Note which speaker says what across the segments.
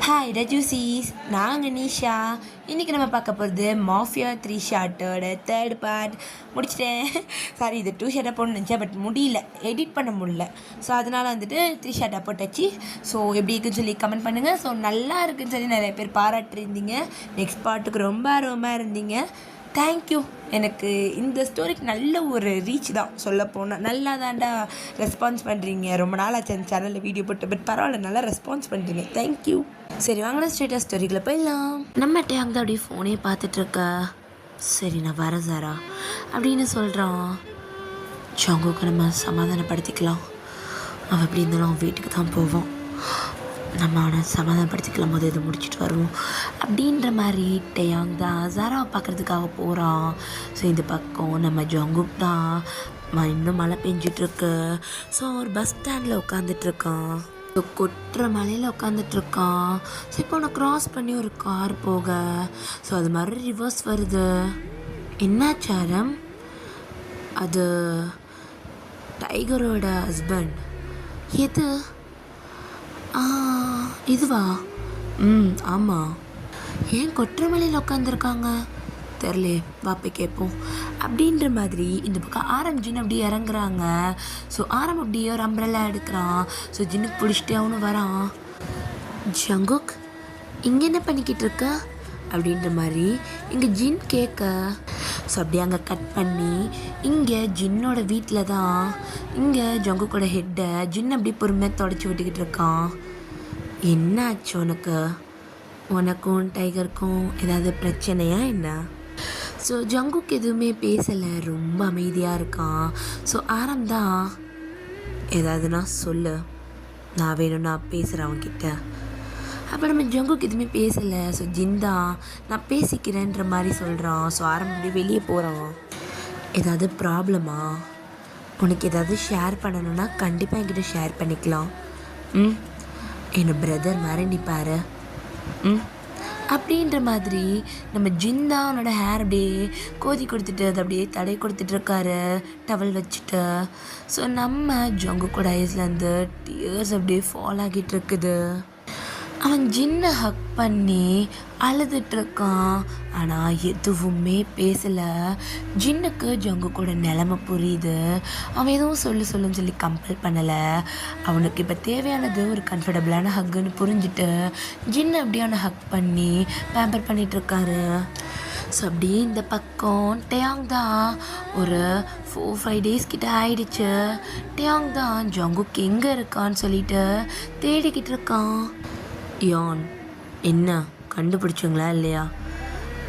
Speaker 1: Hi ரஜூசிஸ், நாங்கள் நிஷா. இன்றைக்கி நம்ம பார்க்க போகிறது மாஃபியா 3 ஷார்ட்டோட தேர்ட் பார்ட் முடிச்சிட்டேன். சாரி, இது 2 ஷார்ட்டாக போடணும்னு நினச்சேன், பட் முடியல, எடிட் பண்ண முடியல. ஸோ அதனால் 3 ஷார்ட்டாக போட்டாச்சு. ஸோ எப்படி இருக்குன்னு சொல்லி கமெண்ட் பண்ணுங்கள். ஸோ நல்லா இருக்குன்னு சொல்லி நிறைய பேர் பாராட்டிருந்தீங்க. நெக்ஸ்ட் பார்ட்டுக்கு ரொம்ப ஆர்வமாக இருந்தீங்க. தேங்க்யூ. எனக்கு இந்த ஸ்டோரிக்கு நல்ல ஒரு ரீச் தான் சொல்ல போனால். நல்லா தாண்டா ரெஸ்பான்ஸ் பண்ணுறீங்க. ரொம்ப நாள் ஆச்சு அந்த சேனலில் வீடியோ போட்டு, பட் பரவாயில்ல, நல்லா ரெஸ்பான்ஸ் பண்ணுறீங்க. தேங்க்யூ. சரி, வாங்கின ஸ்டேட்டஸ் ஸ்டோரிக்குள்ளே போயிடலாம். நம்ம டேங் தான் அப்படியே ஃபோனே பார்த்துட்ருக்கா. சரி, நான் வரேன் சாரா அப்படின்னு சொல்கிறான். ஜங்குக்கு நம்ம சமாதானப்படுத்திக்கலாம். அவன் எப்படி இருந்தாலும் அவன் வீட்டுக்கு தான் போவோம். நம்ம அவனை சமாதானப்படுத்திக்கலாம், போது இதை முடிச்சுட்டு வருவோம் அப்படின்ற மாதிரி டேயாங் தான் ஜாராவை பார்க்குறதுக்காக போகிறான். ஸோ இந்த பக்கம் நம்ம ஜங்குக் தான் இன்னும் மழை பெஞ்சிட்ருக்கு. ஸோ ஒரு பஸ் ஸ்டாண்டில் உட்காந்துட்ருக்கான். ஸோ கொட்டுற மலையில் உட்காந்துட்ருக்கான். ஸோ இப்போ அவனை க்ராஸ் பண்ணி ஒரு கார் போக, ஸோ அது மாதிரி ரிவர்ஸ் வருது. என்னாச்சாரம்? அது டைகரோட ஹஸ்பண்ட். எது? இதுவா? ஆமாம். ஏன் கொற்றமலையில் உட்காந்துருக்காங்க தெரிலே, வாப்பை கேட்போம் அப்படின்ற மாதிரி இந்த பக்கம் ஆரம் ஜின் அப்படியே இறங்குறாங்க. ஸோ ஆரம் அப்படியே ஒரு அம்ப்ரெல்லா எடுக்கிறான். ஸோ ஜின்னுக்கு பிடிச்சிட்டு அவனு வரான். ஜங்குக், இங்கே என்ன பண்ணிக்கிட்டு இருக்க அப்படின்ற மாதிரி இங்கே ஜின் கேட்க, ஸோ அப்படியே அங்கே கட் பண்ணி இங்கே ஜின்னோட வீட்டில் தான் இங்கே ஜங்குக்கோட ஹெட்டை ஜின் அப்படியே பொறுமையாக தொடச்சி விட்டுக்கிட்டு இருக்கான். என்ன ஆச்சு உனக்கு? உனக்கும் டைகருக்கும் ஏதாவது பிரச்சனையா என்ன? ஸோ ஜங்குக்கு எதுவுமே பேசலை, ரொம்ப அமைதியாக இருக்கான். ஸோ ஆரம் தான், ஏதாவதுனா சொல்லு, நான் வேணும்னா பேசுகிறேன் அவன்கிட்ட. அப்போ நம்ம ஜங்குக்கு எதுவுமே பேசலை. ஸோ ஜின் தான், நான் பேசிக்கிறேன்ற மாதிரி சொல்கிறான். ஸோ ஆரம் அப்படியே வெளியே போகிறான். ஏதாவது ப்ராப்ளமா? உனக்கு ஏதாவது ஷேர் பண்ணணுன்னா கண்டிப்பாக என்கிட்ட ஷேர் பண்ணிக்கலாம். என்னை பிரதர் மாதிரி நீ பாரு அப்படின்ற மாதிரி நம்ம ஜின் தான் அவனோட ஹேர் அப்படியே கோதி கொடுத்துட்டு அதை அப்படியே தடை கொடுத்துட்ருக்காரு டவல் வச்சுட்டு. ஸோ நம்ம ஜங்குக்கோட ஐஸ்லேருந்து டியர்ஸ் அப்படியே ஃபால் ஆகிட்டு இருக்குது. அவன் ஜின்னை ஹக் பண்ணி அழுதுட்ருக்கான். ஆனால் எதுவுமே பேசலை. ஜின்னுக்கு ஜங்குக்கோட நிலமை புரியுது. அவன் எதுவும் சொல்லுன்னு சொல்லி கம்பல் பண்ணலை. அவனுக்கு இப்போ தேவையானது ஒரு கம்ஃபர்டபுளான ஹக்குன்னு புரிஞ்சுட்டு ஜின்னை அப்படியே அவனை ஹக் பண்ணி பேம்பர் பண்ணிகிட்ருக்காரு. ஸோ அப்படியே இந்த பக்கம் டேயாங் தான் ஒரு 4-5 டேஸ் கிட்ட ஆயிடுச்சு. டேயாங் தான் ஜங்குக் எங்கே இருக்கான்னு சொல்லிட்டு தேடிக்கிட்டு இருக்கான். யான், என்ன கண்டுபிடிச்சிங்களா இல்லையா?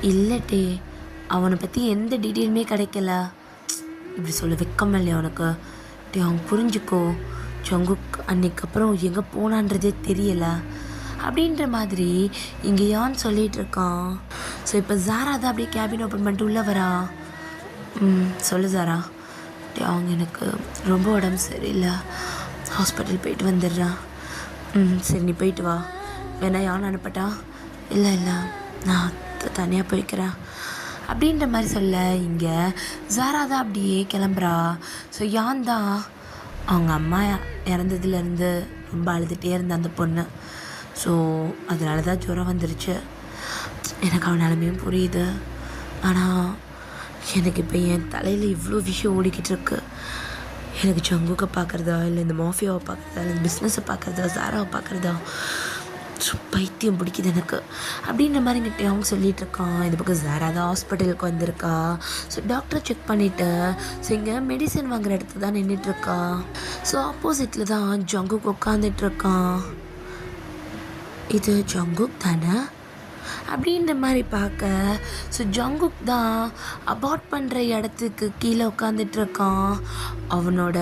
Speaker 1: இல்லட்டே, அவனை பற்றி எந்த டீட்டெயிலுமே கிடைக்கல. இப்படி சொல்ல வெக்கமா இல்லையா உனக்கு? டே, அவன் புரிஞ்சுக்கோ, ஜங்குக் அன்னைக்கு அப்புறம் எங்கே போனான்றதே தெரியலை அப்படின்ற மாதிரி இங்கே யான் சொல்லிகிட்டு இருக்கான். ஸோ இப்போ ஜாரா தான் அப்படியே கேபின் ஓப்பன் பண்ணிட்டு உள்ளே வரா. சொல்லு ஜாரா. டே, அவங்க எனக்கு ரொம்ப உடம்பு சரியில்லை, ஹாஸ்பிட்டல் போயிட்டு வந்துடுறான். சரி, நீ போயிட்டு வா, வேணா யான் அனுப்பட்டா? இல்லை நான் தனியாக போய்க்கிறேன் அப்படின்ற மாதிரி சொல்ல இங்கே ஜாரா தான் அப்படியே கிளம்புறா. ஸோ யான் தான் அவங்க அம்மா இறந்ததுலேருந்து ரொம்ப அழுதுகிட்டே இருந்த அந்த பொண்ணு. ஸோ அதனால தான் ஜுரம் வந்துருச்சு. எனக்கு அவன் நிலமையும் புரியுது. ஆனால் எனக்கு இப்போ என் தலையில் இவ்வளோ விஷயம் ஓடிக்கிட்டு இருக்கு. எனக்கு ஜங்குக்கை பார்க்குறதா, இல்லை இந்த மாஃபியாவை பார்க்குறதா, இல்லை இந்த பிஸ்னஸை பார்க்குறதா, ஜாராவை பார்க்குறதா, பைத்தியம் பிடிக்குது எனக்கு அப்படின்ற மாதிரி எங்கிட்ட அவங்க சொல்லிகிட்டு இருக்கான். இந்த பக்கம் ஜாரா தான் ஹாஸ்பிட்டலுக்கு வந்திருக்கா. ஸோ டாக்டரை செக் பண்ணிவிட்டு ஸோ இங்கே மெடிசன் வாங்குகிற இடத்துல தான் நின்றுட்டுருக்கா. ஸோ ஆப்போசிட்டில் தான் ஜங்குக் உட்காந்துட்ருக்கான். இது ஜங்குக் தானே அப்படின்ற மாதிரி பார்க்க, ஸோ ஜங்குக் தான் அபார்ட் பண்ணுற இடத்துக்கு கீழே உட்காந்துட்ருக்கான். அவனோட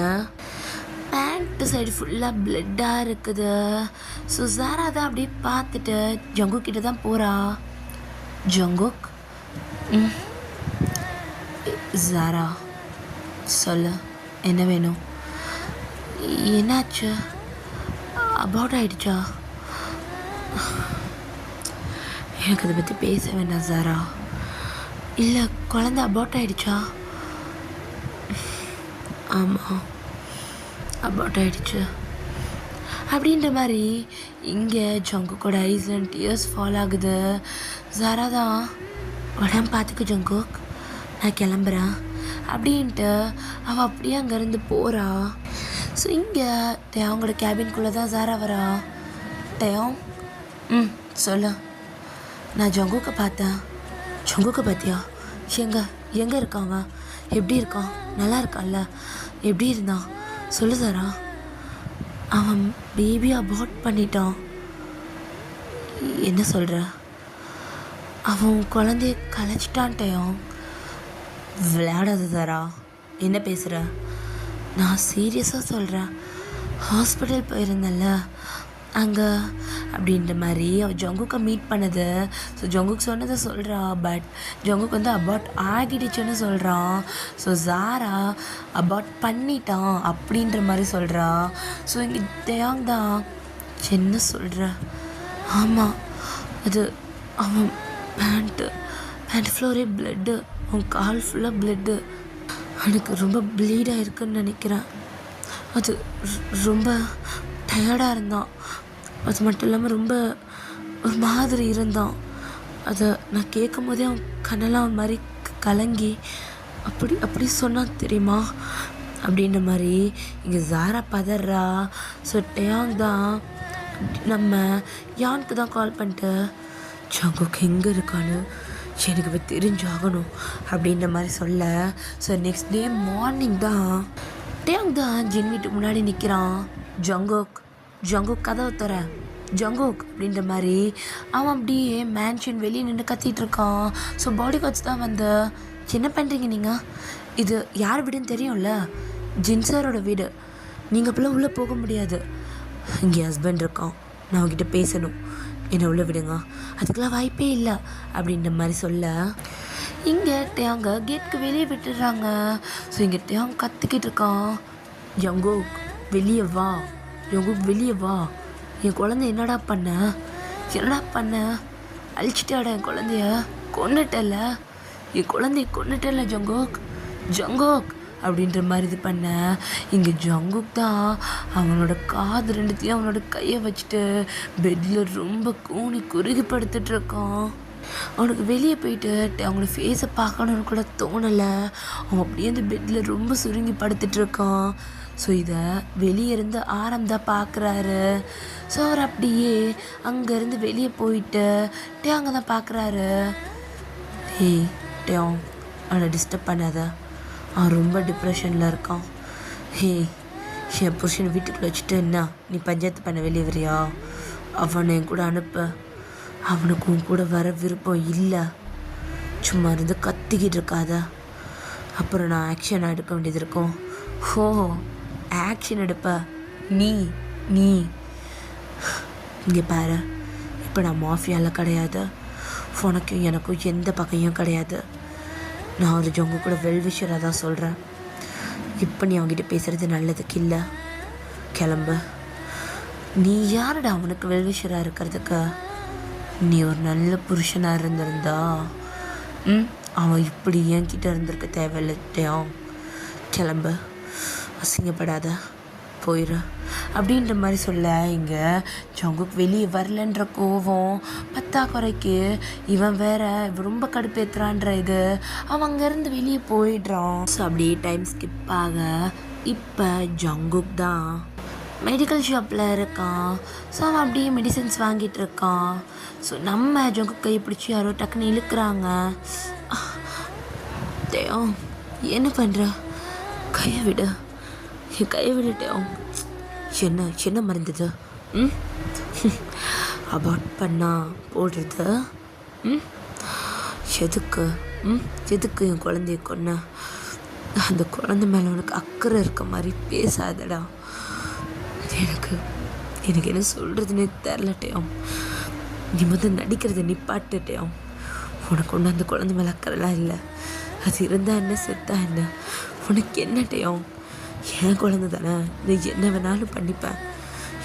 Speaker 1: பேண்ட்டு சைடு ஃபுல்லாக பிளட்டாக இருக்குது. ஸோ ஜாரா தான் அப்படியே பார்த்துட்டு ஜங்குக் கிட்ட தான் போகிறா. ஜங்குக், ஜாரா சொல்லு, என்ன வேணும்? என்னாச்சு? அபார்ட் ஆகிடுச்சா? எனக்கு அதை பற்றி பேச வேண்டாம் ஜாரா. இல்லை, குழந்தை அபார்ட் ஆகிடுச்சா? ஆமாம், அபார்ட் ஆகிடுச்சு. அப்படின்ற மாதிரி இங்கே ஜங்குக்கோட ஐஸ்லேண்ட் டியர்ஸ் ஃபால் ஆகுது. ஜாரா தான் உடம்பு பார்த்துக்க ஜங்குக், நான் கிளம்புறேன் அப்படின்ட்டு அவள் அப்படியே அங்கேருந்து போகிறா. ஸோ இங்கே அவங்களோட கேபின்குள்ளே தான் ஜாரா வரா. டயம் சொல்லு, நான் ஜங்குக்கை பார்த்தேன். ஜங்குக்கை பார்த்தியா? எங்கே இருக்காங்க? எப்படி இருக்கான்? நல்லா இருக்கான்ல? எப்படி இருந்தான் சொல்லு சாரா. அவன் பேபி அபார்ட் பண்ணிட்டான். என்ன சொல்கிற? அவன் குழந்தைய கலைச்சிட்டான்ட்டையும். விளையாடாத சாரா, என்ன பேசுகிற? நான் சீரியஸாக சொல்கிறேன். ஹாஸ்பிட்டல் போயிருந்தேன்ல அங்கே அப்படின்ற மாதிரி அவள் ஜங்குக்கை மீட் பண்ணது. ஸோ ஜங்குக் சொன்னதை சொல்கிறா. பட் ஜங்குக் வந்து அபார்ட் ஆகிடுச்சுன்னு சொல்கிறான். ஸோ ஜாரா அபார்ட் பண்ணிட்டான் அப்படின்ற மாதிரி சொல்கிறா. ஸோ இங்கே டயாங் தான் என்ன சொல்கிற? ஆமாம், அது அவன் பேண்ட் ஃப்ளோரே ப்ளட்டு, அவன் கால் ஃபுல்லாக ப்ளட்டு. எனக்கு ரொம்ப ப்ளீடாக இருக்குன்னு நினைக்கிறேன். அது ரொம்ப டயர்டாக இருந்தான். அது மட்டும் இல்லாமல் ரொம்ப ஒரு மாதிரி இருந்தான். அதை நான் கேட்கும் போதே அவன் கண்ணெல்லாம் ஒரு மாதிரி கலங்கி அப்படி சொன்னான் தெரியுமா அப்படின்ற மாதிரி இங்கே ஜாரா பதறா. ஸோ டயாங் தான் நம்ம யானுக்கு தான் கால் பண்ணிட்டு ஜங்குக் எங்கே இருக்கான்னு எனக்கு இப்போ தெரிஞ்சாகணும் அப்படின்ற மாதிரி சொல்ல. ஸோ நெக்ஸ்ட் டே மார்னிங் தான் டயாங் தான் ஜின் வீட்டுக்கு முன்னாடி நிற்கிறான். ஜங்குக் கதவை தர ஜங்குக் அப்படின்ற மாதிரி அவன் அப்படியே மேன்ஷன் வெளியே நின்று கத்திட்டு இருக்கான். ஸோ பாடி கார்ட்ஸ் தான் வந்து என்ன பண்ணுறீங்க நீங்கள்? இது யார் வீடுன்னு தெரியும்ல, ஜின் சாரோட வீடு. நீங்கள் அப்போல்லாம் உள்ளே போக முடியாது. இங்கே ஹஸ்பண்ட் இருக்கான், நான் அவங்ககிட்ட பேசணும், என்னை உள்ளே விடுங்க. அதுக்கெல்லாம் வாய்ப்பே இல்லை அப்படின்ற மாதிரி சொல்ல இங்கே டயாங்க கேட்க்கு வெளியே விட்டுடுறாங்க. ஸோ இங்கே டயாங் கத்திக்கிட்டு இருக்கான். ஜங்குக் வெளியே வா, ஜங்குக் வெளியே வா. என் குழந்தை என்னடா பண்ண? அழிச்சிட்டாடா என் குழந்தைய, கொன்னுட்டல, என் குழந்தைய கொன்னுட்டல ஜங்குக் அப்படின்ற மாதிரி இது பண்ண. இங்கே ஜங்குக் தான் அவனோட காது ரெண்டுத்தையும் அவனோட கையை வச்சுட்டு பெட்டில் ரொம்ப கூனி குறுகி படுத்துட்ருக்கான். அவனுக்கு வெளியே போயிட்டு அவங்களோட ஃபேஸை பார்க்கணுன்னு கூட தோணலை. அவன் அப்படியே அந்த பெட்டில் ரொம்ப சுருங்கி படுத்துட்ருக்கான். ஸோ இதை வெளியே இருந்து தான் பார்க்குறாரு. ஸோ அவர் அப்படியே அங்கேருந்து வெளியே போயிட்டு அங்கே தான் பார்க்குறாரு. ஏய் டேம், அவனை டிஸ்டர்ப் பண்ணாத, அவன் ரொம்ப டிப்ரெஷனில் இருக்கான். என் புருஷனை வீட்டுக்குள்ளே வச்சுட்டு என்ன நீ பஞ்சாயத்து பண்ண வெளியே வரியா? அவனை என் கூட அனுப்ப, அவனுக்கு உன் கூட வர விருப்பம் இல்லை. சும்மா இருந்து கத்திக்கிட்டு இருக்காத, அப்புறம் நான் ஆக்ஷன் எடுக்க வேண்டியது இருக்கும். ஆக்ஷன் எடுப்ப நீ இங்கே பாரு, இப்போ நான் மாஃபியாவில் கிடையாது, உனக்கும் எனக்கும் எந்த பகையும் கிடையாது. நான் ஒரு ஜங்கு கூட வெல்விஷராக தான் சொல்கிறேன். இப்போ நீ அவங்ககிட்ட பேசுகிறது நல்லதுக்கு இல்லை, கிளம்பு. நீ யாருடா அவனுக்கு வெல்விஷராக இருக்கிறதுக்கு? நீ ஒரு நல்ல புருஷனாக இருந்திருந்தா அவன் இப்படி என்கிட்ட இருந்திருக்க தேவையில்லைட்டையும். கிளம்பு, அசிங்கப்படாத, போயிடு அப்படின்ற மாதிரி சொல்ல இங்கே ஜங்குக் வெளியே வரலன்ற கோவம் பத்தாக்குறைக்கு இவன் வேற ரொம்ப கடுப்பேற்றுறான்ற இது அவன் அங்கேருந்து வெளியே போயிடுறான். ஸோ அப்படியே டைம் ஸ்கிப் ஆக இப்போ ஜங்குக் தான் மெடிக்கல் ஷாப்பில் இருக்கான். ஸோ அவன் அப்படியே மெடிசன்ஸ் வாங்கிட்டு இருக்கான். ஸோ நம்ம ஜங்குக் கையை பிடிச்சி யாரோ டக்குன்னு இழுக்கிறாங்க. டேம் என்ன பண்ணுற? கையை விடு, என் கையை விட்டுட்டேன். என்ன மறந்தது? அபார்ட் பண்ணா போடுறது எதுக்கு என் குழந்தைய கொன்ன? அந்த குழந்தை மேலே உனக்கு அக்கறை இருக்க மாதிரி பேசாதடா. எனக்கு என்ன சொல்கிறதுனே தெரிலட்டையும். நீ முதல் நடிக்கிறத நிப்பாட்டுட்டேயும். உனக்கு ஒன்று அந்த குழந்தை மேலே அக்கறைலாம் இல்லை. அது இருந்தால் என்ன செத்தா என்ன, உனக்கு என்னட்டையும்? என் குழந்தை தானே, நீ என்ன வேணாலும் பண்ணிப்பேன்.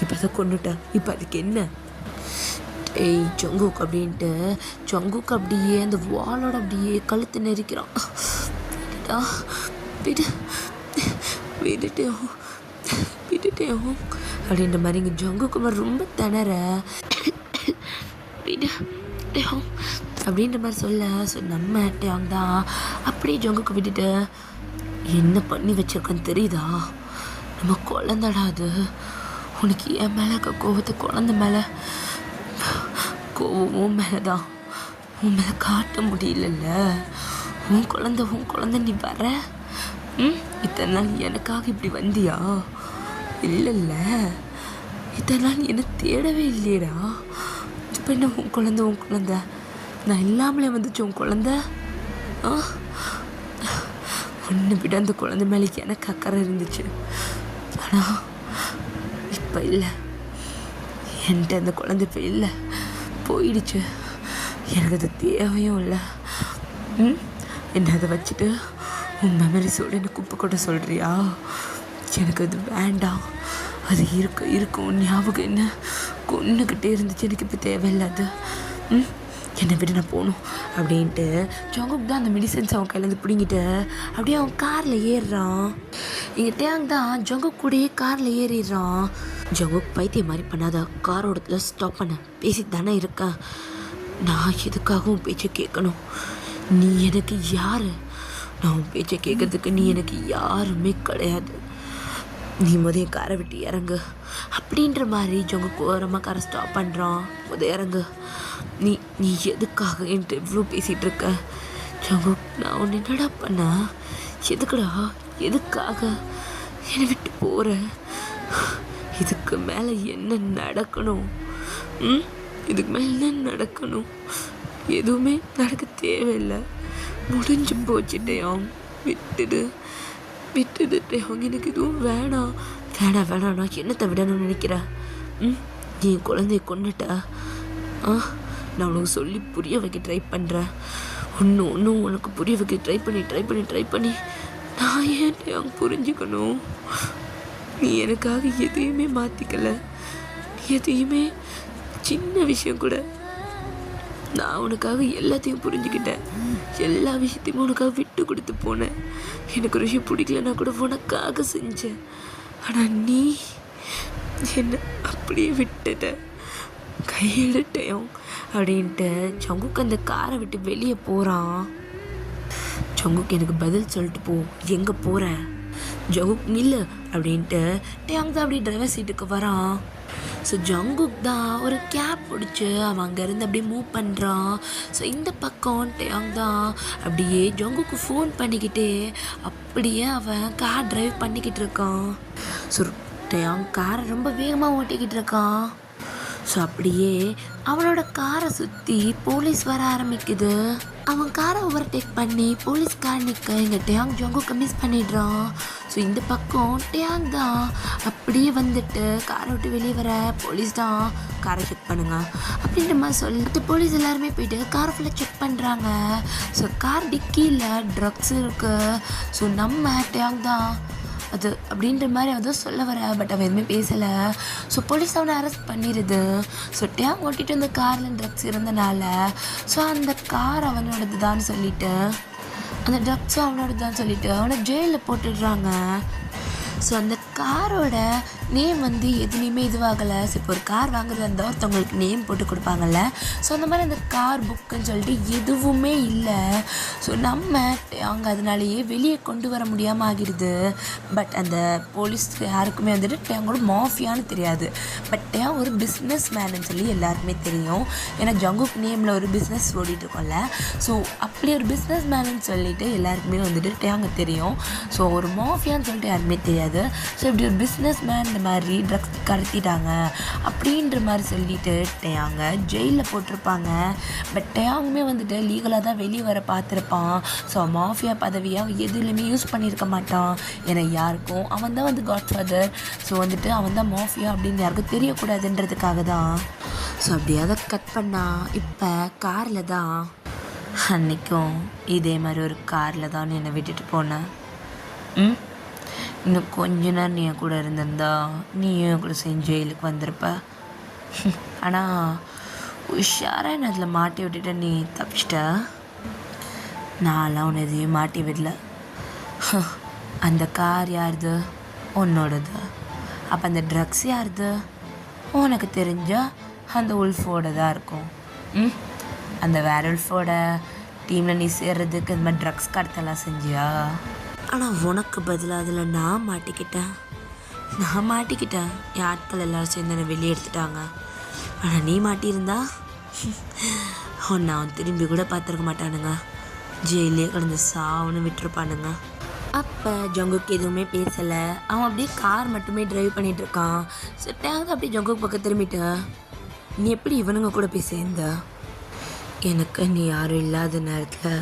Speaker 1: இப்போ அதை கொண்டுட்டேன், இப்போ அதுக்கு என்ன? ஏய் ஜங்குக் அப்படின்ட்டு ஜங்குக் அப்படியே அந்த வாலோட அப்படியே கழுத்து நெரிக்கிறான். விட்டுட்டேன் அப்படின்ற மாதிரி இங்கே ஜங்குக்குமார் ரொம்ப திணற அப்படின்னு டேயோங் அப்படின்ற மாதிரி ஸோ நம்ம டேயோங் தான் அப்படியே ஜங்குக்கு விட்டுட்டு என்ன பண்ணி வச்சிருக்கோன்னு தெரியுதா, நம்ம குழந்தடா அது. உனக்கு என் மேலே இருக்க கோவத்தை குழந்த மேலே கோவம் உன் மேலே தான், உன் மேலே காட்ட முடியலல்ல. உன் குழந்த நீ வர இத்தனை நாள் எனக்காக இப்படி வந்தியா? இல்லைல்ல, இத்தனை நாள் என்னை தேடவே இல்லையடா. இப்போ என்ன உன் குழந்த நான் இல்லாமலே வந்துச்சு உன் குழந்த. ஒன்று விட அந்த குழந்தை மேலே எனக்கு அக்கறை இருந்துச்சு. ஆனால் இப்போ இல்லை, என்கிட்ட அந்த குழந்தை இப்போ இல்லை, போயிடுச்சு. எனக்கு அது தேவையும் இல்லை. என்ன அதை வச்சுட்டு உன் மெமரிஸோடு என்னை குப்பை கொட்ட சொல்கிறியா? எனக்கு அது வேண்டாம். அது இருக்கும் ஞாபகம் என்ன கொன்னுக்கிட்டே இருந்துச்சு. எனக்கு இப்போ தேவையில்லை அது. என்னை விட்டு நான் போகணும் அப்படின்ட்டு ஜங்குக் தான் அந்த மெடிசன்ஸ் அவன் கையிலேருந்து பிடிங்கிட்டு அப்படியே அவன் காரில் ஏறுறான். இங்கே டேங் தான் ஜங்குக் கூடயே காரில் ஏறிடுறான். ஜங்குக் பைத்தியம் மாதிரி பண்ணாத, காரோடத்துல ஸ்டாப் பண்ண, பேசிட்டு தானே இருக்கேன். நான் எதுக்காகவும் பேச்சை கேட்கணும்? நீ எனக்கு யார்? நான் உன் பேச்சை கேட்கறதுக்கு நீ எனக்கு யாருமே கிடையாது. நீ என் காரை விட்டு இறங்கு அப்படின்ற மாதிரி ஜங்குக் ஓரமாக காரை ஸ்டாப் பண்ணுறான். இறங்கு. நீ எதுக்காக என்கிட்ட இவ்வளோ பேசிகிட்டு இருக்க? ஜங்குக், நான் உன்னை என்னடா பண்ண? எதுக்காக என்னை விட்டு போகிற? இதுக்கு மேலே என்ன நடக்கணும்? இதுக்கு மேலே என்ன நடக்கணும்? எதுவுமே நடக்க தேவையில்லை, முடிஞ்சு போச்சுட்டேன். விட்டுடுட்டேன். எனக்கு எதுவும் வேணாம். நான் என்னத்தை விடணும்னு நினைக்கிறேன்? நீ என் குழந்தைய கொன்னுட்ட. நான் உனக்கு சொல்லி புரிய வைக்க ட்ரை பண்ணுறேன். ஒன்றும் உனக்கு புரிய வைக்க ட்ரை பண்ணி நான் ஏன் புரிஞ்சுக்கணும்? நீ எனக்காக எதையுமே மாற்றிக்கல. எதையுமே சின்ன விஷயம் கூட நான் உனக்காக எல்லாத்தையும் புரிஞ்சுக்கிட்டேன். எல்லா விஷயத்தையும் உனக்காக விட்டு கொடுத்து போனேன். எனக்கு ஒரு விஷயம் பிடிக்கலன்னா கூட உனக்காக செஞ்சேன். ஆனால் நீ என்ன அப்படியே விட்டுட்ட, கையெழுட்டையும் அப்படின்ட்டு ஜங்குக் அந்த காரை விட்டு வெளியே போகிறான். ஜங்குக், எனக்கு பதில் சொல்லிட்டு போ, எங்கே போகிற? ஜங்குக், நில்லு அப்படின்ட்டு டேங் தான் அப்படியே டிரைவர் சீட்டுக்கு வரான். ஸோ ஜங்குக் தான் ஒரு கேப் பிடிச்சி அவன் அங்கேருந்து அப்படியே மூவ் பண்ணுறான். ஸோ இந்த பக்கம் டேங் தான் அப்படியே ஜங்குக்கு ஃபோன் பண்ணிக்கிட்டே அப்படியே அவன் கார் டிரைவ் பண்ணிக்கிட்டு இருக்கான். ஸோ டேங் காரை ரொம்ப வேகமாக ஓட்டிக்கிட்டு இருக்கான். ஸோ அப்படியே அவனோட காரை சுற்றி போலீஸ் வர ஆரம்பிக்குது. அவன் காரை ஓவர்டேக் பண்ணி போலீஸ் கார் நிற்க இங்கே டேங் ஜங்குக்கு மிஸ் பண்ணிடுறான். ஸோ இந்த பக்கம் டேங் தான் அப்படியே வந்துட்டு காரை விட்டு வெளியே வர போலீஸ் தான் காரை செக் பண்ணுங்க அப்படின்ற மாதிரி சொல்லிட்டு போலீஸ் எல்லாருமே போயிட்டு காரை ஃபுல்லாக செக் பண்ணுறாங்க. ஸோ கார் டிக்கியில் ட்ரக்ஸ் இருக்குது. ஸோ நம்ம டேங் தான் அது அப்படின்ற மாதிரி அவன் சொல்ல வர, பட் அவன் எதுவுமே பேசலை. ஸோ போலீஸ் அவனை அரெஸ்ட் பண்ணிடுது. ஸோ டேங் ஓட்டிகிட்டு வந்த காரில் ட்ரக்ஸ் இருந்தனால ஸோ அந்த கார் அவனோடது தான் சொல்லிட்டு அந்த ட்ரக்ஸும் அவனோடது தான் சொல்லிட்டு அவனை ஜெயிலில் போட்டுடுறாங்க. ஸோ அந்த காரோட நேம் எதுலேயுமே இதுவாகலை. ஸோ இப்போ ஒரு கார் வாங்குறது இருந்தால் ஒருத்தவங்களுக்கு நேம் போட்டு கொடுப்பாங்கல்ல. ஸோ அந்த மாதிரி அந்த கார் புக்குன்னு சொல்லிட்டு எதுவுமே இல்லை. ஸோ நம்ம அவங்க அதனாலேயே வெளியே கொண்டு வர முடியாமல் ஆகிடுது. பட் அந்த போலீஸ்க்கு யாருக்குமே டேங்கோட மாஃபியான்னு தெரியாது. பட் டேங் ஒரு பிஸ்னஸ் மேனுன்னு சொல்லி எல்லாருக்குமே தெரியும். ஏன்னா ஜங்குக் நேமில் ஒரு பிஸ்னஸ் ஓடிட்டுருக்கோம்ல. ஸோ அப்படி ஒரு பிஸ்னஸ் மேனுன்னு சொல்லிட்டு எல்லாருக்குமே டேங்க தெரியும். ஸோ ஒரு மாஃபியான்னு சொல்லிட்டு யாருக்குமே தெரியாது. ஸோ இப்படி ஒரு பிஸ்னஸ் மேன் இந்த மாதிரி ட்ரக்ஸ் கடத்திட்டாங்க அப்படின்ற மாதிரி சொல்லிட்டு டேங்க ஜெயிலில் போட்டிருப்பாங்க. பட் டேங்குமே லீகலாக தான் வெளியே வர பார்த்துருப்பான். ஸோ மாஃபியா பதவியை அவன் எதுலேயுமே யூஸ் பண்ணியிருக்க மாட்டான். ஏன்னா யாருக்கும் அவன் தான் காட்ஃபாதர். ஸோ அவன் தான் மாஃபியா அப்படின்னு யாருக்கும் தெரியக்கூடாதுன்றதுக்காக தான். ஸோ அப்படி அதை கட் பண்ணால் இப்போ காரில் தான் அன்றைக்கும் இதே மாதிரி ஒரு காரில் தான் என்னை விட்டுட்டு போனேன். இன்னும் கொஞ்ச நேரம் நீ கூட இருந்திருந்தா நீயும் கூட செஞ்சு ஜெயிலுக்கு வந்திருப்ப. ஆனால் உஷாராக என்ன அதில் மாட்டி விட்டுட்ட, நீ தப்பிச்சிட்ட. நான்லாம் உன்னை எதையும் மாட்டி விடல. அந்த கார் யாருது? உன்னோடது. அப்போ அந்த ட்ரக்ஸ் யாருது? உனக்கு தெரிஞ்சா அந்த உல்ஃபோட தான் இருக்கும். அந்த வேற உல்ஃபோட டீமில் நீ சேர்றதுக்கு இந்த மாதிரி ட்ரக்ஸ் கடத்தலாம் செஞ்சியா? ஆனால் உனக்கு பதிலாக அதில் நான் மாட்டிக்கிட்டேன். என் ஆட்கள் எல்லோரும் சேர்ந்து என்னை வெளியே எடுத்துட்டாங்க. ஆனால் நீ மாட்டியிருந்தா நான் திரும்பி கூட பார்த்துருக்க மாட்டானுங்க. ஜெயிலே கிடந்து சாவுன்னு விட்டுருப்பானுங்க. அப்போ ஜங்குக்கு எதுவுமே பேசலை. அவன் அப்படியே கார் மட்டுமே ட்ரைவ் பண்ணிகிட்டு இருக்கான். ஸோ டேங்க் அப்படியே ஜங்குக்கு பக்கம் திரும்பிட்ட. நீ எப்படி இவனுங்க கூட போய் சேர்ந்த? எனக்கு நீ யாரும் இல்லாத நேரத்தில்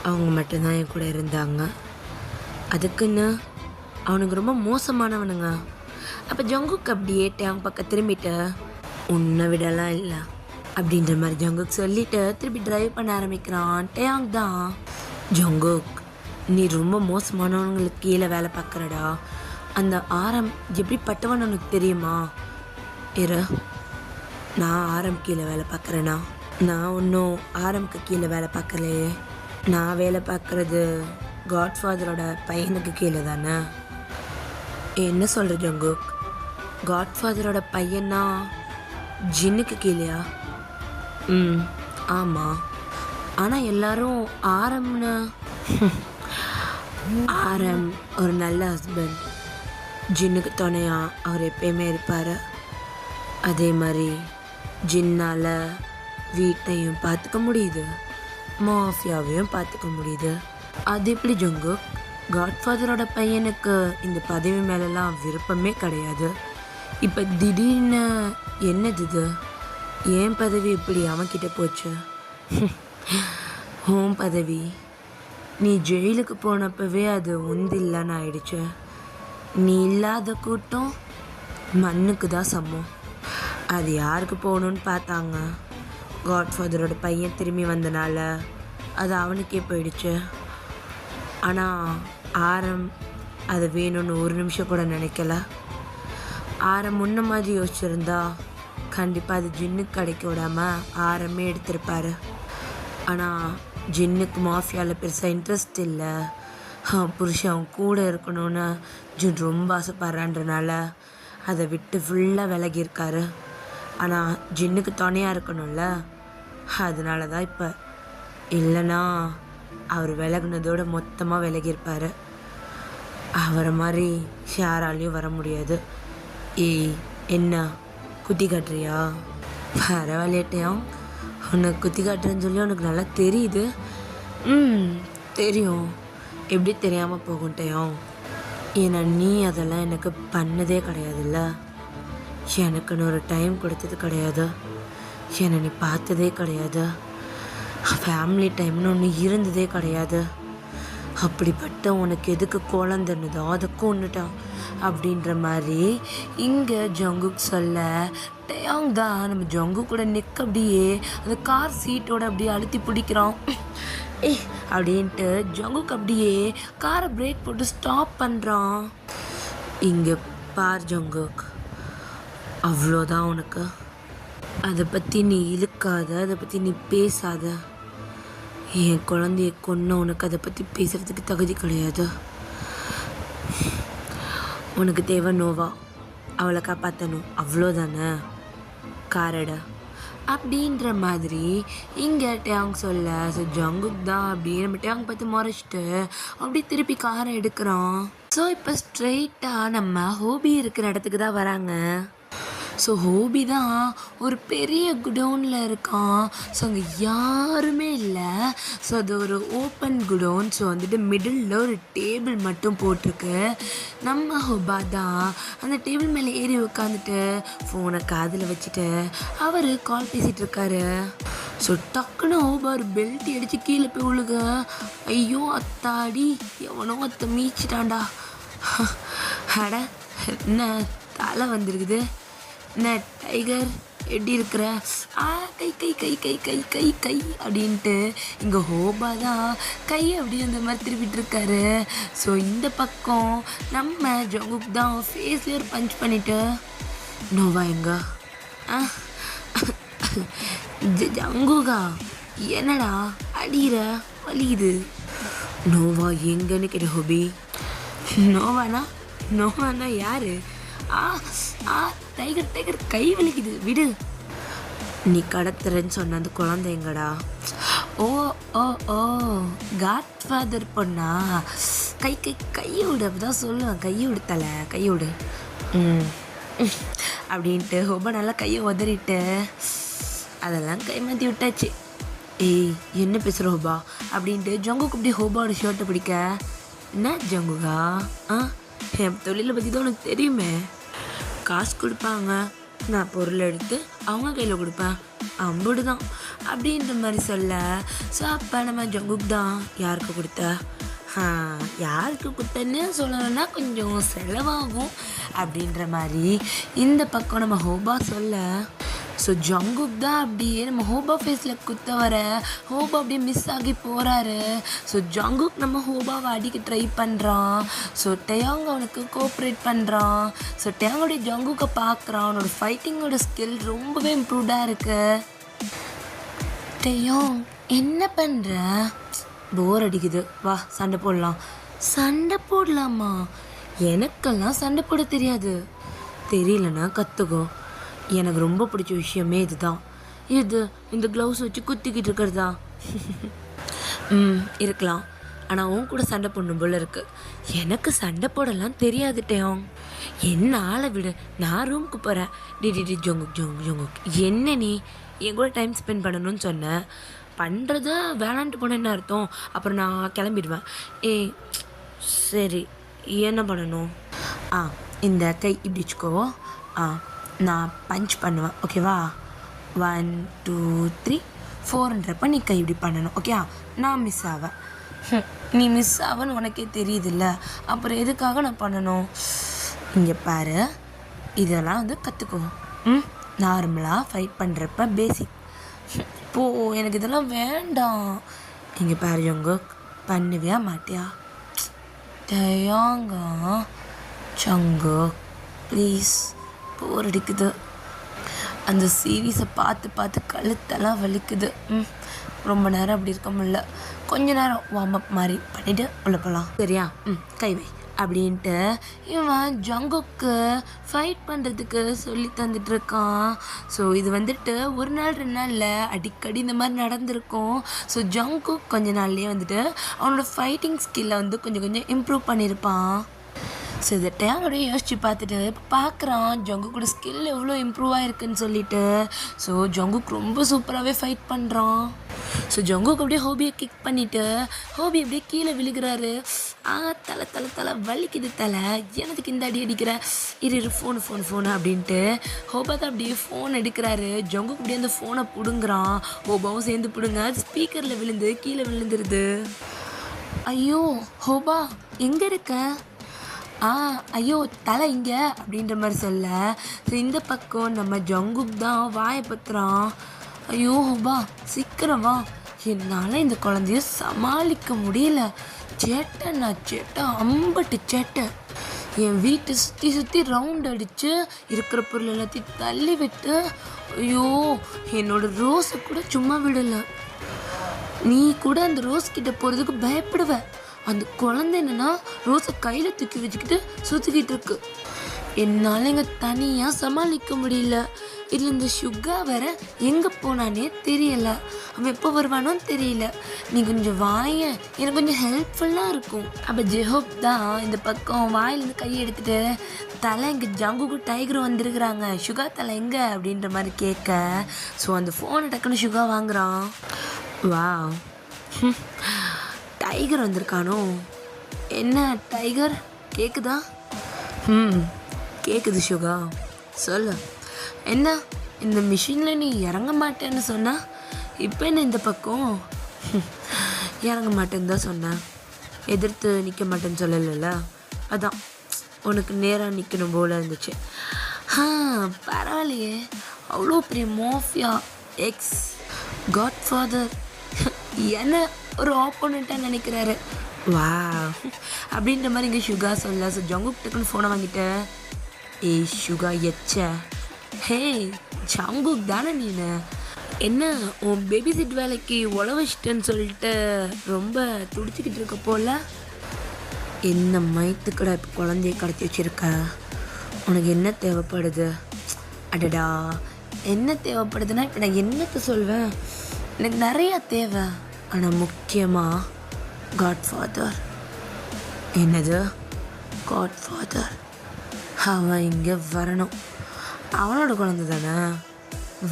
Speaker 1: அவங்க மட்டும்தான் என் கூட இருந்தாங்க. அதுக்குன்னு அவனுக்கு ரொம்ப மோசமானவனுங்க. அப்போ ஜங்குக்கு அப்படியே டேங்க் பக்கம் திரும்பிட்ட. உன்னை விடலாம் இல்லை அப்படின்ற மாதிரி ஜங்குக் சொல்லிட்டு திருப்பி ட்ரைவ் பண்ண ஆரம்பிக்கிறான். டேங்க் தான், ஜங்குக் நீ ரொம்ப மோசமானவங்களுக்கு கீழே வேலை பார்க்குறடா. அந்த ஆரம் எப்படிப்பட்டவன்னு உனக்கு தெரியுமா? நான் ஆரம் கீழே வேலை பார்க்குறேன்னா? நான் இன்னும் ஆரம்க்கு கீழே வேலை பார்க்கலையே. நான் வேலை பார்க்குறது காட்ஃபாதரோட பையனுக்கு கீழே தானே. என்ன சொல்கிற ஜங்குக்? காட்ஃபாதரோட பையனா ஜின்னுக்கு கீழேயா? ஆமாம். ஆனால் எல்லாரும் ஆரம்னு. ஆரம் ஒரு நல்ல ஹஸ்பண்ட். ஜின்னுக்கு துணையா அவர் எப்பயுமே இருப்பார். அதே மாதிரி ஜின்னால் வீட்டையும் பார்த்துக்க முடியுது, மாஃபியாவையும் பார்த்துக்க முடியுது. அது எப்படி ஜங்குக்? காட்ஃபாதரோட பையனுக்கு இந்த பதவி மேலெலாம் விருப்பமே கிடையாது. இப்போ திடீர்னு என்னது இது? ஏன் பதவி இப்படி அவன்கிட்ட போச்சு? ஹோம் பதவி நீ ஜெயிலுக்கு போனப்பவே அது உந்தில்லான்னு ஆயிடுச்சு. நீ இல்லாத கூட்டம் மண்ணுக்கு தான் சமம். அது யாருக்கு போகணுன்னு பார்த்தாங்க. காட்ஃபாதரோட பையன் திரும்பி வந்தனால அது அவனுக்கே போயிடுச்சு. ஆனால் ஆரம் அது வேணும்னு ஒரு நிமிஷம் கூட நினைக்கல. ஆரம் முன்ன மாதிரி யோசிச்சிருந்தா கண்டிப்பாக அது ஜின்னுக்கு கிடைக்க விடாமல் ஆரமே எடுத்திருப்பார். ஆனால் ஜின்னுக்கு மாஃபியாவில் பெருசாக இன்ட்ரெஸ்ட் இல்லை. புருஷன் அவன் கூட இருக்கணும்னு ஜின் ரொம்ப ஆசைப்படுறான்றனால அதை விட்டு ஃபுல்லாக விலகியிருக்காரு. ஆனால் ஜின்னுக்கு துணையாக இருக்கணும்ல, அதனால தான் இப்போ. இல்லைன்னா அவர் விலகுனதோடு மொத்தமாக விலகியிருப்பார். அவரை மாதிரி யாராலையும் வர முடியாது. ஏய் என்ன குத்தி காட்டுறியா? பரவாயில்லையாட்டையும் உனக்கு குத்தி காட்டுறேன்னு சொல்லி உனக்கு நல்லா தெரியுது. தெரியும். எப்படி தெரியாமல் போகும்ட்டையும்? ஏன்னா நீ அதெல்லாம் எனக்கு பண்ணதே கிடையாதுல்ல. எனக்குன்னு ஒரு டைம் கொடுத்தது கிடையாது. என்னை நீ பார்த்ததே கிடையாது. ஃபேமிலி டைம்னு ஒன்று இருந்ததே கிடையாது. அப்படிப்பட்ட உனக்கு எதுக்கு குழந்தைன்னுதோ அதை கொண்டுட்டான் அப்படின்ற மாதிரி இங்கே ஜங்குக் சொல்ல டேங் தான் நம்ம ஜங்கு கூட நெக் அப்படியே அந்த கார் சீட்டோட அப்படியே அழுத்தி பிடிக்கிறான். அப்படின்ட்டு ஜங்குக் அப்படியே காரை பிரேக் போட்டு ஸ்டாப் பண்ணுறான். இங்கே பார் ஜங்குக், அவ்வளோதான் உனக்கு. அதை பற்றி நீ இழுக்காத, அதை பற்றி நீ பேசாத. என் குழந்தைய கொன்ன உனக்கு அதை பற்றி பேசுகிறதுக்கு தகுதி கிடையாது. உனக்கு தேவை நோவா, அவளை காப்பாற்றணும், அவ்வளோதானே. காரட அப்படின்ற மாதிரி இங்கே டேங் சொல்ல. ஸோ ஜங்குக் தான் அப்படியே நம்ம டேங் பார்த்து முறைச்சிட்டு அப்படி திருப்பி காரை எடுக்கிறான். ஸோ இப்போ ஸ்ட்ரெயிட்டாக நம்ம ஹோபி இருக்கிற இடத்துக்கு தான் வராங்க. ஸோ ஹோபி தான் ஒரு பெரிய குடோனில் இருக்கான். ஸோ அங்கே யாருமே இல்லை. ஸோ அது ஒரு ஓப்பன் குடோன். ஸோ வந்துட்டு மிடில் ஒரு டேபிள் மட்டும் போட்டிருக்கு. நம்ம ஹோபா தான் அந்த டேபிள் மேலே ஏறி உட்காந்துட்டு ஃபோனை காதில் வச்சுட்டு அவர் கால் பேசிகிட்டு இருக்காரு. ஸோ டக்குன்னு ஹோபா ஒரு பெல்ட் அடித்து கீழே போய் விழுக. ஐயோ அத்தாடி, எவனோ அத்தை மீச்சிட்டான்டா. அட என்ன தலை வந்திருக்குது. என்ன டைகர் எப்படி இருக்கிற? கை கை கை கை கை கை கை அப்படின்ட்டு இங்கே ஹோபா தான் கையை அப்படியே அந்த மாதிரி திருப்பிட்டு இருக்காரு. ஸோ இந்த பக்கம் நம்ம ஜங்குக் தான் ஃபேஸ்லேயே ஒரு பஞ்ச் பண்ணிட்டு நோவா எங்க ஜங்குகா என்னடா அடிக்கிற வலிக்குது? நோவா எங்கன்னு கேட்ட ஹோபி. நோவானா யாரு? ஆ ஆ டைகர் டைகர் கை வலிக்குது விடு. நீ கடத்துறேன்னு சொன்ன அந்த குழந்தைங்கடா. ஓ ஓ ஓ காட்ஃபாதர் பொண்ணா? கை கை கையை விடு, அப்படிதான் சொல்லுவேன். கையை விடு தலை, கையை விடு. அப்படின்ட்டு ரொம்ப நல்லா கையை உதறிட்டு அதெல்லாம் கை மாற்றி விட்டாச்சு. ஏய் என்ன பேசுகிற ஹோபா அப்படின்ட்டு ஜங்குக்கு இப்படி ஹோபாவோட ஷர்ட்டை பிடிக்க, என்ன ஜங்குகா என் தொழிலை பற்றி தான் உனக்கு தெரியுமே, காசு கொடுப்பாங்க, நான் பொருள் எடுத்து அவங்க கையில் கொடுப்பேன், அம்புடு தான் அப்படின்ற மாதிரி சொல்ல. ஸோ அப்போ நம்ம ஜங்குக்கு தான் யாருக்கு கொடுத்த, யாருக்கு கொடுத்தன்னு சொல்லணும்னா கொஞ்சம் செலவாகும் அப்படின்ற மாதிரி இந்த பக்கம் நம்ம ஹோபா சொல்ல. ஸோ ஜங்குக் தான் அப்படியே நம்ம ஹோபா ஃபேஸில் குத்த வர ஹோபா அப்படியே மிஸ் ஆகி போகிறாரு. ஸோ ஜங்குக் நம்ம ஹோபாவை அடிக்க ட்ரை பண்ணுறான். ஸோ டெயாங் அவனுக்கு கோஆப்ரேட் பண்ணுறான். ஸோ டெயாங்கோடைய ஜங்குக்கை பார்க்குறான். அவனோட ஃபைட்டிங்கோட ஸ்கில் ரொம்பவே இம்ப்ரூவ்டாக இருக்கு. டெயாங் என்ன பண்ணுற, போர் அடிக்குது, வா சண்டை போடலாம். சண்டை போடலாமா? எனக்கெல்லாம் சண்டை போட தெரியாது. தெரியலன்னா கற்றுக்கோ. எனக்கு ரொம்ப பிடிச்ச விஷயமே இதுதான். இது இந்த க்ளவுஸ் வச்சு குத்திக்கிட்டு இருக்கிறதா? இருக்கலாம், ஆனால் உன் கூட சண்டை போடணும் போல இருக்கு. எனக்கு சண்டை போடலாம் தெரியாது டேயோங். என்ன ஆளை விடு, நான் ரூமுக்கு போகிறேன். டி ஜொங்குக் ஜொங்குக் ஜொங்குக் என்ன நீ என் கூட டைம் ஸ்பெண்ட் பண்ணணும்னு சொன்னேன், பண்ணுறத வேணான்ட்டு போனேன்னு அர்த்தம். அப்புறம் நான் கிளம்பிடுவேன். ஏய் சரி என்ன பண்ணணும்? இந்த கை இப்படி வச்சுக்கோ. நான் பஞ்ச் பண்ணுவேன், ஓகேவா? 1 2 3 4ன்றப்ப நீ கை இப்படி பண்ணணும், ஓகே? நான் மிஸ் ஆவேன். நீ மிஸ் ஆவேன்னு உனக்கே தெரியுதுல்ல, அப்புறம் எதுக்காக நான் பண்ணணும்? இங்கே பாரு, இதெல்லாம் வந்து கற்றுக்கோ. நார்மலாக ஃபைட் பண்ணுறப்ப பேசிக். எனக்கு இதெல்லாம் வேண்டாம். இங்கே பாரு ஜங்குக், பண்ணுவியா மாட்டியா? டயாங்கா ஜங்குக் ப்ளீஸ், போர் அடிக்குது. அந்த சீரீஸை பார்த்து பார்த்து கழுத்தெல்லாம் வலிக்குது. ரொம்ப நேரம் அப்படி இருக்க முடியல. கொஞ்ச நேரம் வார்ம் அப் மாதிரி பண்ணிவிட்டு உள்ள போகலாம், சரியா? கை வை அப்படின்ட்டு இவன் ஜங்குக்கு ஃபைட் பண்ணுறதுக்கு சொல்லி தந்துட்டுருக்கான். ஸோ இது வந்துட்டு ஒரு நாள் 2 நாளில் அடிக்கடி இந்த மாதிரி நடந்திருக்கும். ஸோ ஜங்குக் கொஞ்ச நாள்லேயே வந்துட்டு அவனோட ஃபைட்டிங் ஸ்கில்லை வந்து கொஞ்சம் கொஞ்சம் இம்ப்ரூவ் பண்ணியிருப்பான். ஸோ இதை டேங்கோடய யோசித்து பார்த்துட்டு இப்போ பார்க்குறான் ஜங்குக்கோட ஸ்கில் எவ்வளோ இம்ப்ரூவ் ஆகிருக்குன்னு சொல்லிட்டு. ஸோ ஜங்குக் ரொம்ப சூப்பராகவே ஃபைட் பண்ணுறான். ஸோ ஜங்குக் அப்படியே ஹோபியை கிக் பண்ணிவிட்டு ஹோபி அப்படியே கீழே விழுகிறாரு. தலை தலை தலை வலிக்குது தலை, எனதுக்கு இந்த அடி அடிக்கிற, இரு ஃபோனு அப்படின்ட்டு ஹோபா தான் அப்படியே ஃபோன் எடுக்கிறாரு. ஜங்குக் அப்படியே அந்த ஃபோனை பிடுங்குறான். ஹோபாவும் சேர்ந்து பிடுங்க, ஸ்பீக்கரில் விழுந்து கீழே விழுந்துருது. ஐயோ ஹோபா எங்கே இருக்க? ஐயோ தலை இங்கே அப்படின்ற மாதிரி சொல்ல. ஸோ இந்த பக்கம் நம்ம ஜங்குக் தான் வாயை பத்துறான். ஐயோ ஹோபா சீக்கிரம் வா, என்னால் இந்த குழந்தைய சமாளிக்க முடியல. சேட்டை அம்பட்டு சேட்டை. என் வீட்டை சுற்றி சுற்றி ரவுண்ட் அடித்து இருக்கிற பொருள் எல்லாத்தையும் தள்ளி விட்டு, ஐயோ என்னோட ரோஸை கூட சும்மா விடலை. நீ கூட அந்த ரோஸ் கிட்ட போகிறதுக்கு பயப்படுவ. அந்த குழந்தை என்னன்னா ரோஸை கையில் தூக்கி வச்சுக்கிட்டு சுற்றிக்கிட்டு இருக்கு. என்னால் இங்கே தனியாக சமாளிக்க முடியல. இதில் இந்த சுகா வேற எங்கே போனானே தெரியலை, அவன் எப்போ வருவானோன்னு தெரியல. நீ கொஞ்சம் வாய, எனக்கு கொஞ்சம் ஹெல்ப்ஃபுல்லாக இருக்கும். அப்போ ஜெஹோப் தான் இந்த பக்கம் வாயிலேருந்து கையை எடுத்துகிட்டு, தலை இங்கே ஜங்குக்கு டைகரும் வந்துருக்குறாங்க, சுகா தலை எங்கே அப்படின்ற மாதிரி கேட்க. ஸோ அந்த ஃபோனை டக்குன்னு சுகா வாங்குறான். வா டைகர் வந்திருக்கானோ? என்ன டைகர் கேட்குதா? கேட்குது சுகா, சொல்லு. என்ன இந்த மிஷினில் நீ இறங்க மாட்டேன்னு சொன்னா, இப்போ என்ன இந்த பக்கம்? இறங்க மாட்டேன்னு தான் சொன்னேன், எதிர்த்து நிற்க மாட்டேன்னு சொல்லலைல்ல, அதான் உனக்கு நேராக நிற்கணும் போல இருந்துச்சு. பரவாயில்லையே, அவ்வளோ பெரிய மாஃபியா எக்ஸ் காட்ஃபாதர் என்ன ஒரு ஆப்போனண்ட்டாக நினைக்கிறாரு. வா அப்படின்ற மாதிரி இங்கே சுகா சொல்ல. ஸோ ஜங்குக் டக்குன்னு ஃபோனை வாங்கிட்ட. ஏய் சுகா எச்ச, ஹே ஜங்குக் தானே நீனு? என்ன உன் பேபி சிட் வேலைக்கு உழவச்சிட்டேன்னு சொல்லிட்டு ரொம்ப துடிச்சிக்கிட்டு இருக்க போல. என்ன மயத்துக்கடா இப்போ குழந்தைய கடத்தி வச்சிருக்க? உனக்கு என்ன தேவைப்படுது? அடடா, என்ன தேவைப்படுதுன்னா இப்போ நான் என்னத்தை சொல்வேன்? எனக்கு நிறையா தேவை. ஆனால் முக்கியமாக காட்ஃபாதர். என்னது காட்ஃபாதர்? அவன் இங்கே வரணும். அவனோட குழந்தை தானே,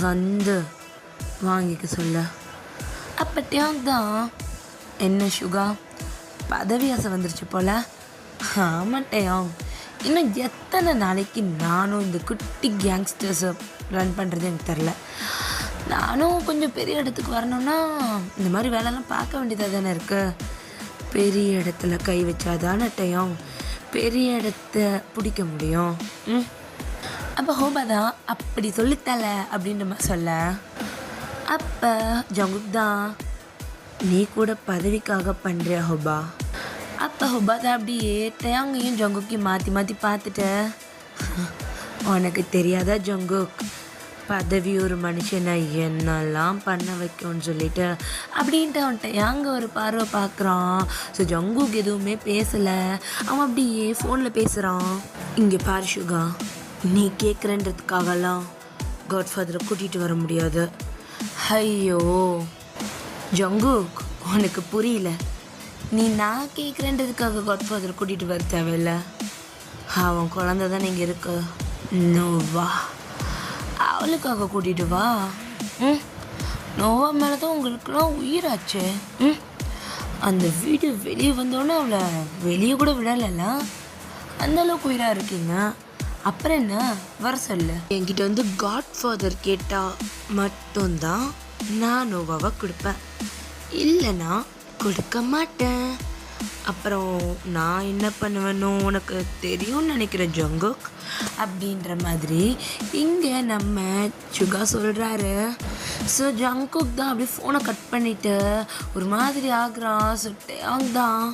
Speaker 1: வந்து வாங்கிக்க சொல்ல. அப்போ டியாங் தான், என்ன சுகா பதவி ஆசை வந்துருச்சு போல்? ஆமாம் டியாங், இன்னும் எத்தனை நாளைக்கு நானும் இந்த குட்டி கேங்ஸ்டர்ஸை ரன் பண்ணுறது எனக்கு தெரில. நானும் கொஞ்சம் பெரிய இடத்துக்கு வரணும்னா இந்த மாதிரி வேலைலாம் பார்க்க வேண்டியதாக தானே இருக்குது. பெரிய இடத்துல கை வச்சாதானே டியாங் பெரிய இடத்த பிடிக்க முடியும். அப்போ ஹோபா தான் அப்படி சொல்லித்தல அப்படின்ற மாதிரி சொல்ல. அப்போ ஜங்குக் தான், நீ கூட பதவிக்காக பண்ணுறியா ஹோபா? அப்போ ஹோபா தான் அப்படியே டயாங்கையும் ஜங்குக்கையும் மாற்றி மாற்றி பார்த்துட்டு, உனக்கு தெரியாதா ஜங்குக், பதவி ஒரு மனுஷனை என்னெல்லாம் பண்ண வைக்கும்னு சொல்லிட்டு அப்படின்ட்டு அவன்கிட்ட ஏங்க ஒரு பார்வை பார்க்குறான். ஸோ ஜங்குக் எதுவுமே பேசலை, அவன் அப்படியே ஃபோனில் பேசுகிறான். இங்கே பாரு சுகா, நீ கேட்குறன்றதுக்காகலாம் காட்ஃபாதரை கூட்டிகிட்டு வர முடியாது. ஐயோ ஜங்குக், உனக்கு புரியல. நீ நான் கேட்குறன்றதுக்காக காட்ஃபாதரை கூட்டிகிட்டு வர தேவையில்ல. அவன் குழந்த தான் நீங்கள் இருக்க. நோவா, அவளுக்காக கூட்டிகிட்டு வா. நோவா மேலே தான் உங்களுக்குலாம் உயிராச்சு. அந்த வீடு வெளியே வந்தோடனே அவளை வெளியே கூட விடலைல்ல, அந்தளவுக்கு உயிராக இருக்கீங்க. அப்புறம் என்ன, வர சொல்ல. என்கிட்ட வந்து காட்ஃபாதர் கேட்டால் மட்டும்தான் நான் நோவாவை கொடுப்பேன், இல்லைன்னா கொடுக்க மாட்டேன். அப்புறம் நான் என்ன பண்ணுவேன்னு உனக்கு தெரியும்னு நினைக்கிறேன் ஜங்குக் அப்படின்ற மாதிரி இங்கே நம்ம சுகா சொல்கிறாரு. ஸோ ஜங்குக் தான் அப்படியே ஃபோனை கட் பண்ணிவிட்டு ஒரு மாதிரி ஆகுறான். ஸோ டயாங் தான்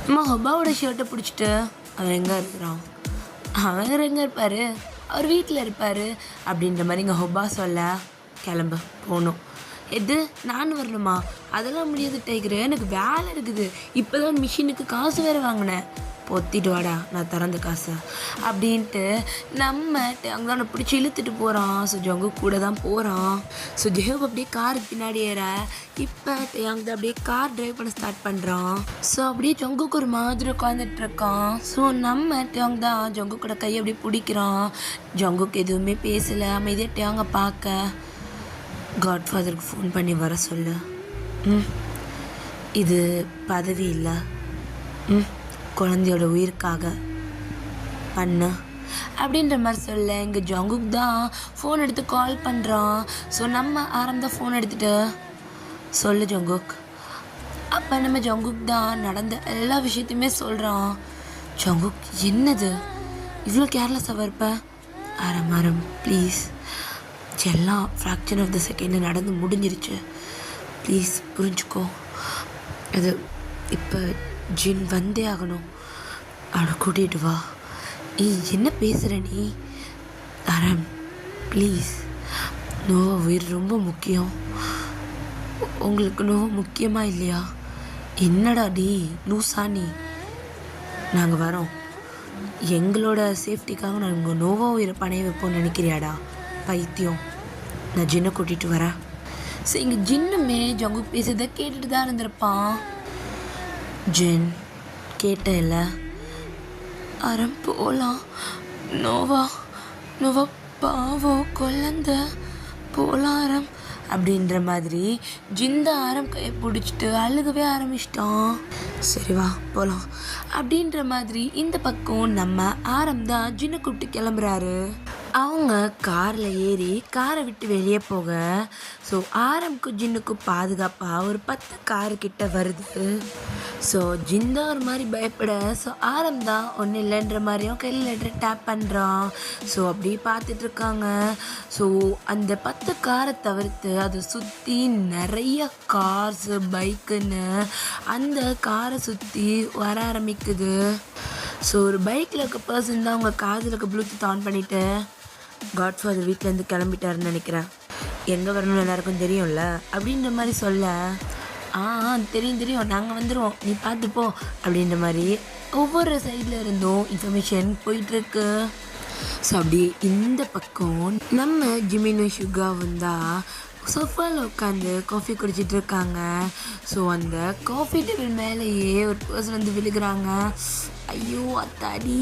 Speaker 1: நம்ம ஹொபாவோட ஷர்ட்டை பிடிச்சிட்டு, அவன் எங்கே இருக்கிறான், அவர் எங்கே இருப்பார், அவர் வீட்டில் இருப்பார் அப்படின்ற மாதிரி இங்கே ஹொபா சொல்ல. கிளம்பு போகணும். எது, நான் வரணுமா? அதெல்லாம் முடியாது டைகரு, எனக்கு வேலை இருக்குது. இப்போ தான் மிஷினுக்கு காசு வேறு வாங்கினேன். பொத்திட்டு வாடா, நான் திறந்த காசு அப்படின்ட்டு நம்ம அங்கே பிடிச்சி இழுத்துட்டு போகிறான். ஸோ ஜங்கு கூட தான் போகிறான். ஸோ ஜெஹோப் அப்படியே காருக்கு பின்னாடி ஏற. இப்போ அங்கே அப்படியே கார் ட்ரைவ் பண்ண ஸ்டார்ட் பண்ணுறான். ஸோ அப்படியே ஜங்குக்கு ஒரு மாதிரி உட்காந்துட்டு இருக்கான். ஸோ நம்ம டேங் தான் ஜங்கு கூட கையை அப்படியே பிடிக்கிறான். ஜங்குக்கு எதுவுமே பேசலை, அமைதியாக டேங்கை பார்க்க. காட்ஃபாதருக்கு ஃபோன் பண்ணி வர சொல்லு. இது பதவி இல்லை, குழந்தையோட உயிருக்காக பண்ண அப்படின்ற மாதிரி சொல்ல. இங்கே ஜங்குக் தான் ஃபோன் எடுத்து கால் பண்ணுறான். ஸோ நம்ம ஆரம்பம் ஃபோன் எடுத்துகிட்டு சொல்லு ஜங்குக். அப்போ நம்ம ஜங்குக் தான் நடந்த எல்லா விஷயத்தையுமே சொல்கிறான். ஜங்குக், என்னது இவ்வளோ கேர்லெஸ்ஸாக இருப்ப? ஆரம் ப்ளீஸ், எல்லாம் ஃப்ராக்சர் ஆஃப் த செகண்டில் நடந்து முடிஞ்சிருச்சு, ப்ளீஸ் புரிஞ்சுக்கோ. அது இப்போ ஜின் வந்தே ஆகணும், அவனை கூட்டிகிட்டு வா. என்ன பேசுகிற நீ? ஆரம் ப்ளீஸ், நோவா உயிர் ரொம்ப முக்கியம். உங்களுக்கு நோவா முக்கியமாக இல்லையா? என்னடா டி லூசா நீ? நாங்கள் வரோம், எங்களோட சேஃப்டிக்காக நாங்கள் நோவா உயிரை பணைய வைப்போம்னு நினைக்கிறியாடா பைத்தியம்? நான் ஜின்னை கூட்டிகிட்டு வரேன். ஸோ இங்கே ஜின்னுமே ஜங்குக் பேசுறதை கேட்டுட்டு தான் இருந்திருப்பான். ஜின் கேட்ட இல்லை, ஆரம் போகலாம், நோவா நோவா பாவம் குழந்த போகலாம் அப்படின்ற மாதிரி ஜிந்த ஆரம் கையை பிடிச்சிட்டு அழுகவே ஆரம்பிச்சிட்டான். சரி வா போகலாம் அப்படின்ற மாதிரி இந்த பக்கம் நம்ம ஆரம் தான் ஜின்னை கூப்பிட்டு கிளம்புறாரு. அவங்க காரில் ஏறி காரை விட்டு வெளியே போக. ஸோ ஆரம்க்கும் ஜின்னுக்கும் பாதுகாப்பாக ஒரு 10 காருக்கிட்ட வருது. ஸோ ஜிந்தா ஒரு மாதிரி பயப்பட. ஸோ ஆரம் தான் ஒன்றும் இல்லைன்ற மாதிரியும் கையில் லெட்டர் டேப் பண்ணுறான். ஸோ அப்படியே பார்த்துட்ருக்காங்க. ஸோ அந்த 10 காரை தவிர்த்து அதை சுற்றி நிறைய கார்ஸு பைக்குன்னு அந்த காரை சுற்றி வர ஆரம்பிக்குது. ஸோ ஒரு பைக்கில் இருக்க பர்சன் தான் அவங்க காதில் இருக்க ப்ளூடூத் ஆன் பண்ணிவிட்டு காட்ஃபாதர் வீட்டிலேருந்து கிளம்பிட்டாருன்னு நினைக்கிறேன், எங்கே வரணும்னு எல்லாருக்கும் தெரியும்ல அப்படின்ற மாதிரி சொல்ல. தெரியும், நாங்கள் வந்துடுவோம், நீ பார்த்துப்போ அப்படின்ற மாதிரி ஒவ்வொரு சைடில் இருந்தும் இன்ஃபர்மேஷன் போயிட்டுருக்கு. ஸோ அப்படியே இந்த பக்கம் நம்ம ஜிமினும் சுகாவும் தான் சோஃபாவில் உட்காந்து காஃபி குடிச்சிட்டு இருக்காங்க. ஸோ அந்த காஃபி டேபிள் மேலேயே ஒரு பர்சன் வந்து விழுகிறாங்க. ஐயோ அத்தாடி,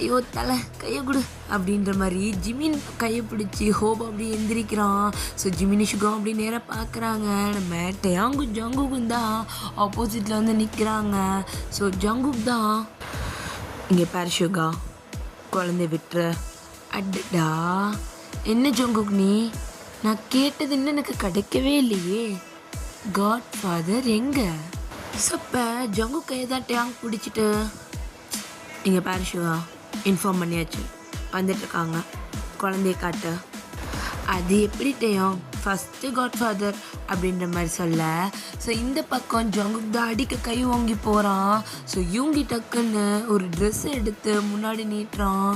Speaker 1: ஐயோ தலை கையை கொடு அப்படின்ற மாதிரி ஜிமின் கையை பிடிச்சி ஹோப் அப்படி எந்திரிக்கிறான். ஸோ ஜிமினி சுகம் அப்படி நேராக பார்க்குறாங்க. நம்ம டயாங்கும் ஜங்குக்கும் தான் ஆப்போசிட்டில் வந்து நிற்கிறாங்க. ஸோ ஜங்குக் தான் இங்கே பாரு சுகா, குழந்தை விட்டுற. அடடா, என்ன ஜங்குக் நீ, நான் கேட்டது இன்னும் எனக்கு கிடைக்கவே இல்லையே. காட் ஃபாதர் எங்கே? சப்ப ஜங்கு கையை தான் டேங் பிடிச்சிட்டு இங்கே பாரு சிவா, இன்ஃபார்ம் பண்ணியாச்சு, வந்துட்டுருக்காங்க, குழந்தைய காட்டு. அது எப்படி டேயும் ஃபஸ்ட்டு காட் ஃபாதர் அப்படின்ற மாதிரி சொல்ல. ஸோ இந்த பக்கம் ஜங்குக் தான் அடிக்க கை வாங்கி போகிறான். ஸோ யூங்கி டக்குன்னு ஒரு ட்ரெஸ்ஸை எடுத்து முன்னாடி நீட்டுறான்.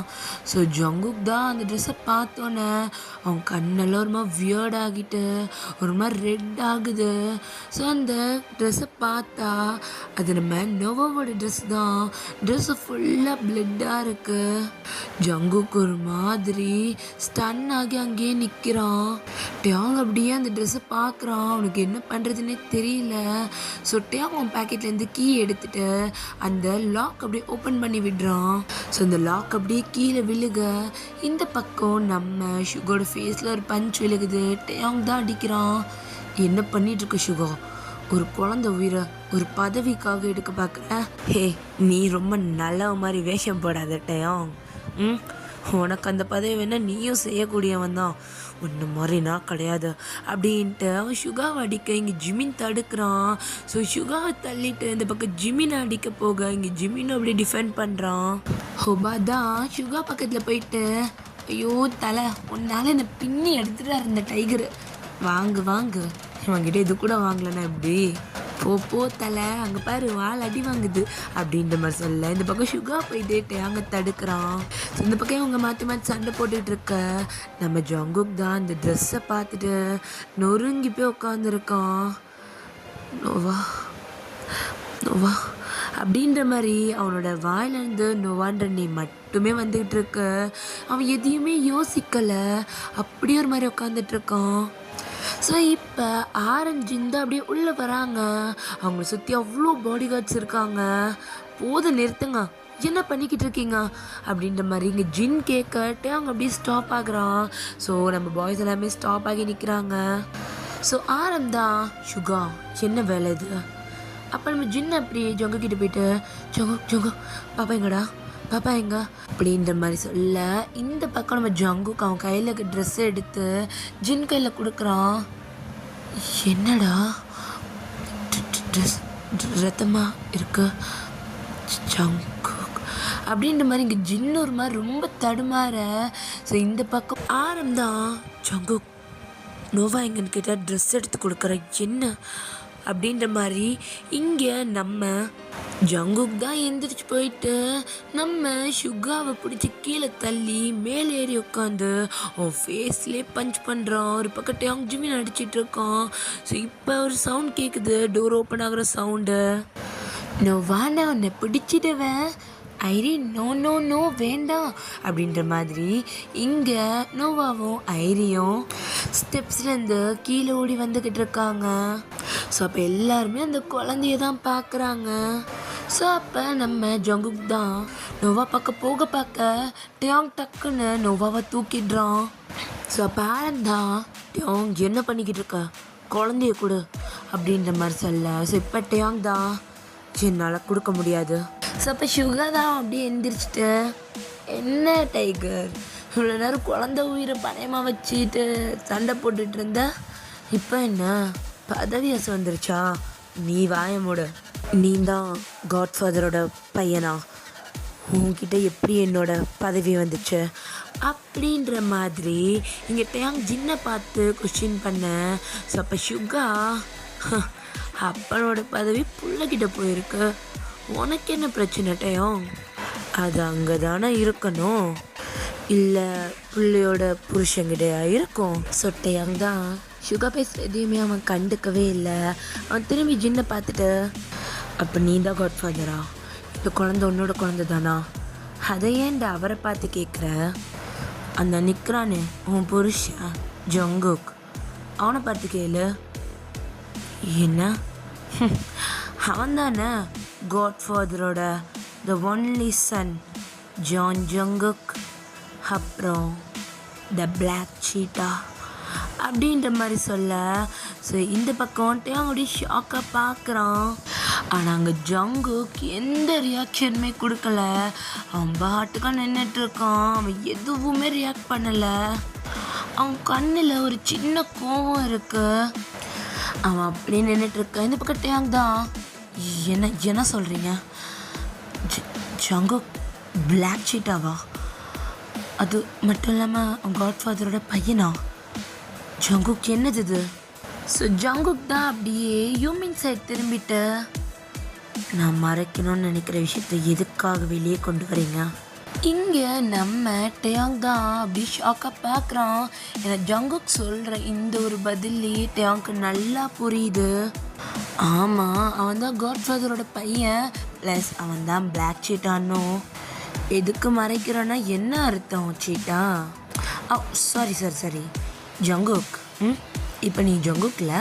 Speaker 1: ஸோ ஜங்குக் தான் அந்த ட்ரெஸ்ஸை பார்த்தோன்னே அவன் கண்ணெல்லாம் ஒரு மாதிரி வியர்ட் ஆகிட்டு ஒரு மாதிரி ரெட் ஆகுது. ஸோ அந்த ட்ரெஸ்ஸை பார்த்தா அது நம்ம நோவாவோட ட்ரெஸ் தான். ட்ரெஸ்ஸு ஃபுல்லாக பிளட்டாக இருக்குது. ஜங்குக் ஒரு மாதிரி ஸ்டன் ஆகி அங்கேயே நிற்கிறான். டேங் அப்படியே அந்த ட்ரெஸ்ஸை பார்க்குறான். அவனுக்கு என்ன பண்ணுறதுன்னே தெரியல. ஸோ டேங் அவன் பேக்கெட்லேருந்து கீ எடுத்துட்டு அந்த லாக் அப்படியே ஓப்பன் பண்ணி விடுறான். ஸோ அந்த லாக் அப்படியே கீழே விழுக இந்த பக்கம் நம்ம சுகோட ஃபேஸில் ஒரு பஞ்ச் விழுகுது. டேங் தான் அடிக்கிறான். என்ன பண்ணிகிட்ருக்க சுகோ, ஒரு குழந்தை உயிரை ஒரு பதவிக்காக எடுக்க பார்க்குற? ஹே, நீ ரொம்ப நல்ல மாதிரி வேஷம் போடாத டேங். உனக்கு அந்த பதவி வேணா நீயும் செய்யக்கூடியவன் தான், ஒன்று மாதிரி நான் கிடையாது அப்படின்ட்டு அவன் சுகாவை அடிக்க இங்கே ஜிமின் தடுக்கிறான். ஸோ சுகாவை தள்ளிட்டு இந்த பக்கம் ஜிமினை அடிக்க போக இங்கே ஜிமின் அப்படியே டிஃபெண்ட் பண்ணுறான். ஹோபா தான் சுகா பக்கத்தில் போயிட்டு, ஐயோ தலை, உன்னால என்னை பின்னி எடுத்துகிட்டு இருந்த டைகரு, வாங்கு வாங்கு, இவங்கிட்ட இது கூட வாங்கலன்னா எப்படி, போ தலை, அங்கே பாரு வால் அடி வாங்குது அப்படின்ற மாதிரி சொல்ல இந்த பக்கம் சுகா போயிட்டு அங்கே தடுக்கிறான். ஸோ இந்த பக்கம் அவங்க மாற்றி மாற்றி சண்டை போட்டுட்டு இருக்க நம்ம ஜங்குக் தான் இந்த ட்ரெஸ்ஸை பார்த்துட்டு நொறுங்கி போய் உட்காந்துருக்கான். நோவா நோவா அப்படின்ற மாதிரி அவனோட வாயிலேருந்து நோவான்ற நீ மட்டுமே வந்துக்கிட்டு இருக்க. அவன் எதையுமே யோசிக்கலை, அப்படியே ஒரு மாதிரி உட்காந்துட்ருக்கான். ஸோ இப்போ ஆரஞ்சிந்து அப்படியே உள்ளே வராங்க. அவங்கள சுற்றி அவ்வளோ பாடி கார்ட்ஸ் இருக்காங்க. போதும் நிறுத்துங்க, என்ன பண்ணிக்கிட்டு இருக்கீங்க அப்படின்ற மாதிரி இங்கே ஜின் கேட்கட்டு அவங்க அப்படியே ஸ்டாப் ஆகுறான். ஸோ நம்ம பாய்ஸ் எல்லாமே ஸ்டாப் ஆகி நிற்கிறாங்க. ஸோ தான் சுகா, என்ன வேலை இது? அப்போ நம்ம ஜின் அப்படி ஜொங்க கிட்ட போயிட்டு, ஜொங்க பாப்பா எங்கடா, பாப்பா எங்க அப்படின்ற மாதிரி சொல்ல இந்த பக்கம் நம்ம ஜங்குக்கு அவன் கையில் இருக்க ட்ரெஸ்ஸை எடுத்து ஜின் கையில் கொடுக்குறான். என்னடா ட்ரெஸ் ரத்தமாக இருக்கு ஜங்குக் அப்படின்ற மாதிரி இங்கே ஜின் ஒரு மாதிரி ரொம்ப தடுமாற. ஸோ இந்த பக்கம் தான் ஜங்குக் நோவா எங்கன்னு கேட்டால் ட்ரெஸ் எடுத்து கொடுக்குற என்ன அப்படின்ற மாதிரி இங்கே நம்ம ஜங்குக் தான் எந்திரிச்சு போயிட்டு நம்ம சுகாவை பிடிச்சி கீழே தள்ளி மேலே ஏறி உட்காந்து அவன் ஃபேஸ்லேயே பஞ்ச் பண்ணுறான். ஒரு பக்கம் டேங் ஜிமின் அடிச்சிட்டு இருக்கான். ஸோ இப்போ ஒரு சவுண்ட் கேட்குது, டோர் ஓப்பன் ஆகிற சவுண்டு. நோவான உன்னை பிடிச்சிடுவேன், ஐரி நோ நோ நோ வேண்டாம் அப்படின்ற மாதிரி இங்கே நோவாவும் ஐரியும் ஸ்டெப்ஸ்லேருந்து கீழே ஓடி வந்துக்கிட்டு இருக்காங்க. ஸோ அப்போ எல்லாருமே அந்த குழந்தைய தான் பார்க்குறாங்க. ஸோ அப்போ நம்ம ஜங்குக் தான் நோவா பக்கம் போக பார்க்க டேங் டக்குன்னு நோவாவை தூக்கிடுறான். ஸோ அப்போ தான் டேங் என்ன பண்ணிக்கிட்டு இருக்க, குழந்தைய கொடு அப்படின்ற மாதிரி சொல்ல. ஸோ இப்போ டேங் தான் என்னால் கொடுக்க முடியாது. ஸோ அப்போ சுகா தான் அப்படியே எந்திரிச்சிட்டு, என்ன டைகர் இவ்வளோ நேரம் குழந்தை உயிரை பணயமாக வச்சுட்டு சண்டை போட்டுட்டு இருந்த, இப்போ என்ன பதவி ஆசை வந்துருச்சா? நீ வாயமோட, நீ தான் காட்ஃபாதரோட பையனா, உன்கிட்ட எப்படி என்னோட பதவி வந்துச்சு அப்படின்ற மாதிரி இங்கே டேங் ஜின்னை பார்த்து கொஸ்டின் பண்ண. ஸோ அப்போ சுகா, அப்பனோட பதவி புள்ளக்கிட்ட போயிருக்கு, உனக்கு என்ன பிரச்சனை டேங்? அது அங்கே தானே இருக்கணும், இல்லை பிள்ளையோட புருஷங்கிட்டயா இருக்கும்? ஸோ டேங் தான் சுகா பேசுகிற எதையுமே அவன் கண்டுக்கவே இல்லை. அவன் திரும்பி ஜின்னை பார்த்துட்டு, அப்போ நீ தான் காட்ஃபாதரா, இந்த குழந்தை உன்னோட குழந்தை தானா அதை ஏன்டா அவரை பார்த்து கேட்குற? அந்த நிற்கிறானே உன் புருஷன் ஜங்குக், அவனை பார்த்து கேளு. என்ன? அவன் தானே காட்ஃபாதரோட the only son Jeon Jungkook, அப்புறம் த பிளாக் சீட்டா அப்படின்ற மாதிரி சொல்ல. ஸோ இந்த பக்கம் டேங் அப்படியே ஷாக்காக பார்க்குறான். ஆனால் அங்கே ஜங்குக் எந்த ரியாக்ஷனுமே கொடுக்கல. அவன் பாட்டுக்காக நின்றுட்டுருக்கான். அவன் எதுவுமே ரியாக்ட் பண்ணலை. அவன் கண்ணில் ஒரு சின்ன கோவம் இருக்கு. அவன் அப்படியே நின்றுட்டுருக்கான். இந்த பக்கம் டேங் தான். என்ன சொல்கிறீங்க? ஜங்குக் பிளாக் சீட்டாவா? அது மட்டும் இல்லாமல் அவன் காட்ஃபாதரோட பையனா? ஜங்குக் என்னது இது? ஸோ ஜங்குக் தான் அப்படியே ஹியூமன் சைட் திரும்பிட்டு, நான் மறைக்கணும்னு நினைக்கிற விஷயத்த எதுக்காக வெளியே கொண்டு வரீங்க? இங்கே நம்ம டேங் தான் அப்படி ஷாக்காக பார்க்குறான். ஏன்னா ஜங்குக் சொல்கிற இந்த ஒரு பதிலே டேங்க்கு நல்லா புரியுது. ஆமாம், அவன் தான் காட்ஃபாதரோட பையன், ப்ளஸ் அவன் தான் பிளாக் சீட்டானோ. எதுக்கு மறைக்கிறான்னா என்ன அர்த்தம் சீட்டா? Sorry Jungkook. இப்போ நீ ஜங்குக்கில்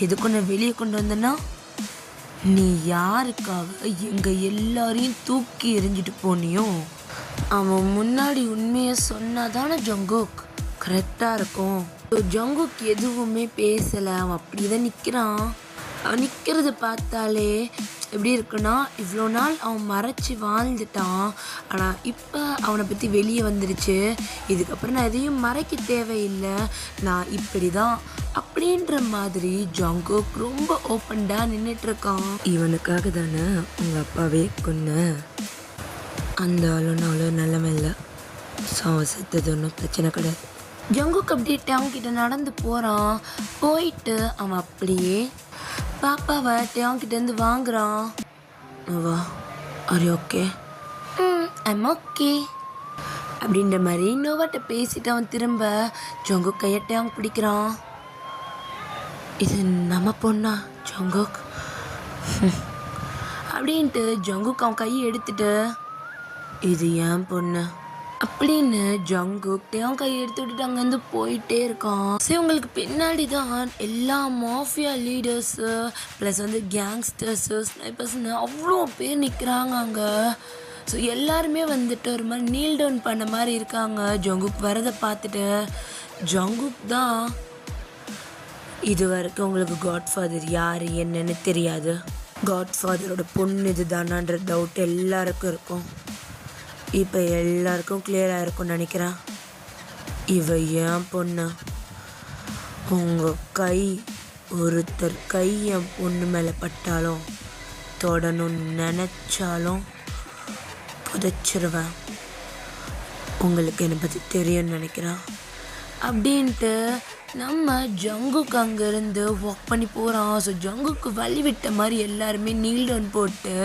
Speaker 1: எதுக்கு நான் வெளியே கொண்டு வந்தேன்னா, நீ யாருக்காக எங்கள் எல்லாரையும் தூக்கி எறிஞ்சிட்டு போனியோ அவன் முன்னாடி உண்மையை சொன்னாதானே ஜங்குக் கரெக்டாக இருக்கும். ஜங்குக் எதுவுமே பேசலை. அவன் அப்படி தான் நிற்கிறான். அவன் நிற்கிறத பார்த்தாலே எப்படி இருக்குன்னா, இவ்வளோ நாள் அவன் மறைச்சி வாழ்ந்துட்டான். ஆனால் இப்போ அவனை பற்றி வெளியே வந்துடுச்சு. இதுக்கப்புறம் நான் எதையும் மறைக்க தேவையில்லை, நான் இப்படி தான் அப்படின்ற மாதிரி ஜங்குக் ரொம்ப ஓப்பன்டாக நின்றுட்டுருக்கான். இவனுக்காக தானே உங்கள் அப்பாவே கொன்ன? அந்த ஆளுனாலும் நிலைமை இல்லை. செத்தது ஒன்றும் பிரச்சனை கிடையாது. ஜங்குக் அப்படியே அவன்கிட்ட நடந்து போகிறான். போயிட்டு அவன் அப்படியே பாப்பாவை அவன்கிட்டேருந்து வாங்குறான். வா, are you okay? I'm okay அப்படின்ற மாதிரி நோவாட்ட பேசிட்டு அவன் திரும்ப ஜங்குக் கையட்டை அவன் பிடிக்கிறான். இது நம்ம பொண்ணா ஜங்குக்? அப்படின்ட்டு ஜங்குக் அவன் கையை எடுத்துட்டு, இது ஏன் பொண்ணு அப்படின்னு ஜங்குக் அவன் கையை எடுத்து விட்டுட்டு அங்கேருந்து போயிட்டே இருக்கான். சரி, உங்களுக்கு பின்னாடி தான் எல்லா மாஃபியா லீடர்ஸு ப்ளஸ் வந்து கேங்ஸ்டர்ஸு ஸ்னைப்பர்ஸ்னு அவ்வளோ பேர் நிற்கிறாங்க அங்கே. ஸோ எல்லாருமே வந்துட்டு ஒரு மாதிரி நீல் டவுன் பண்ண மாதிரி இருக்காங்க ஜங்குக் வரதை பார்த்துட்டு. ஜங்குக் தான், இது வரைக்கும் உங்களுக்கு காட்ஃபாதர் யார் என்னன்னு தெரியாது, காட்ஃபாதரோட பொண்ணு இது தானான்ற டவுட் எல்லாருக்கும் இருக்கும். இப்போ எல்லாருக்கும் கிளியராக இருக்கும்னு நினைக்கிறேன். இவ ஏன் பொண்ணு? உங்கள் கை, ஒருத்தர் கை என் பொண்ணு மேலே பட்டாலும் தொடணும்னு நினச்சாலும் புதைச்சிருவேன். உங்களுக்கு என்னை பற்றி தெரியும்னு நினைக்கிறேன் அப்படின்ட்டு நம்ம ஜங்குக்கு அங்கேருந்து வாக் பண்ணி போகிறான். ஸோ ஜங்குக்கு வழி விட்ட மாதிரி எல்லாருமே நீல் டவுன் போட்டு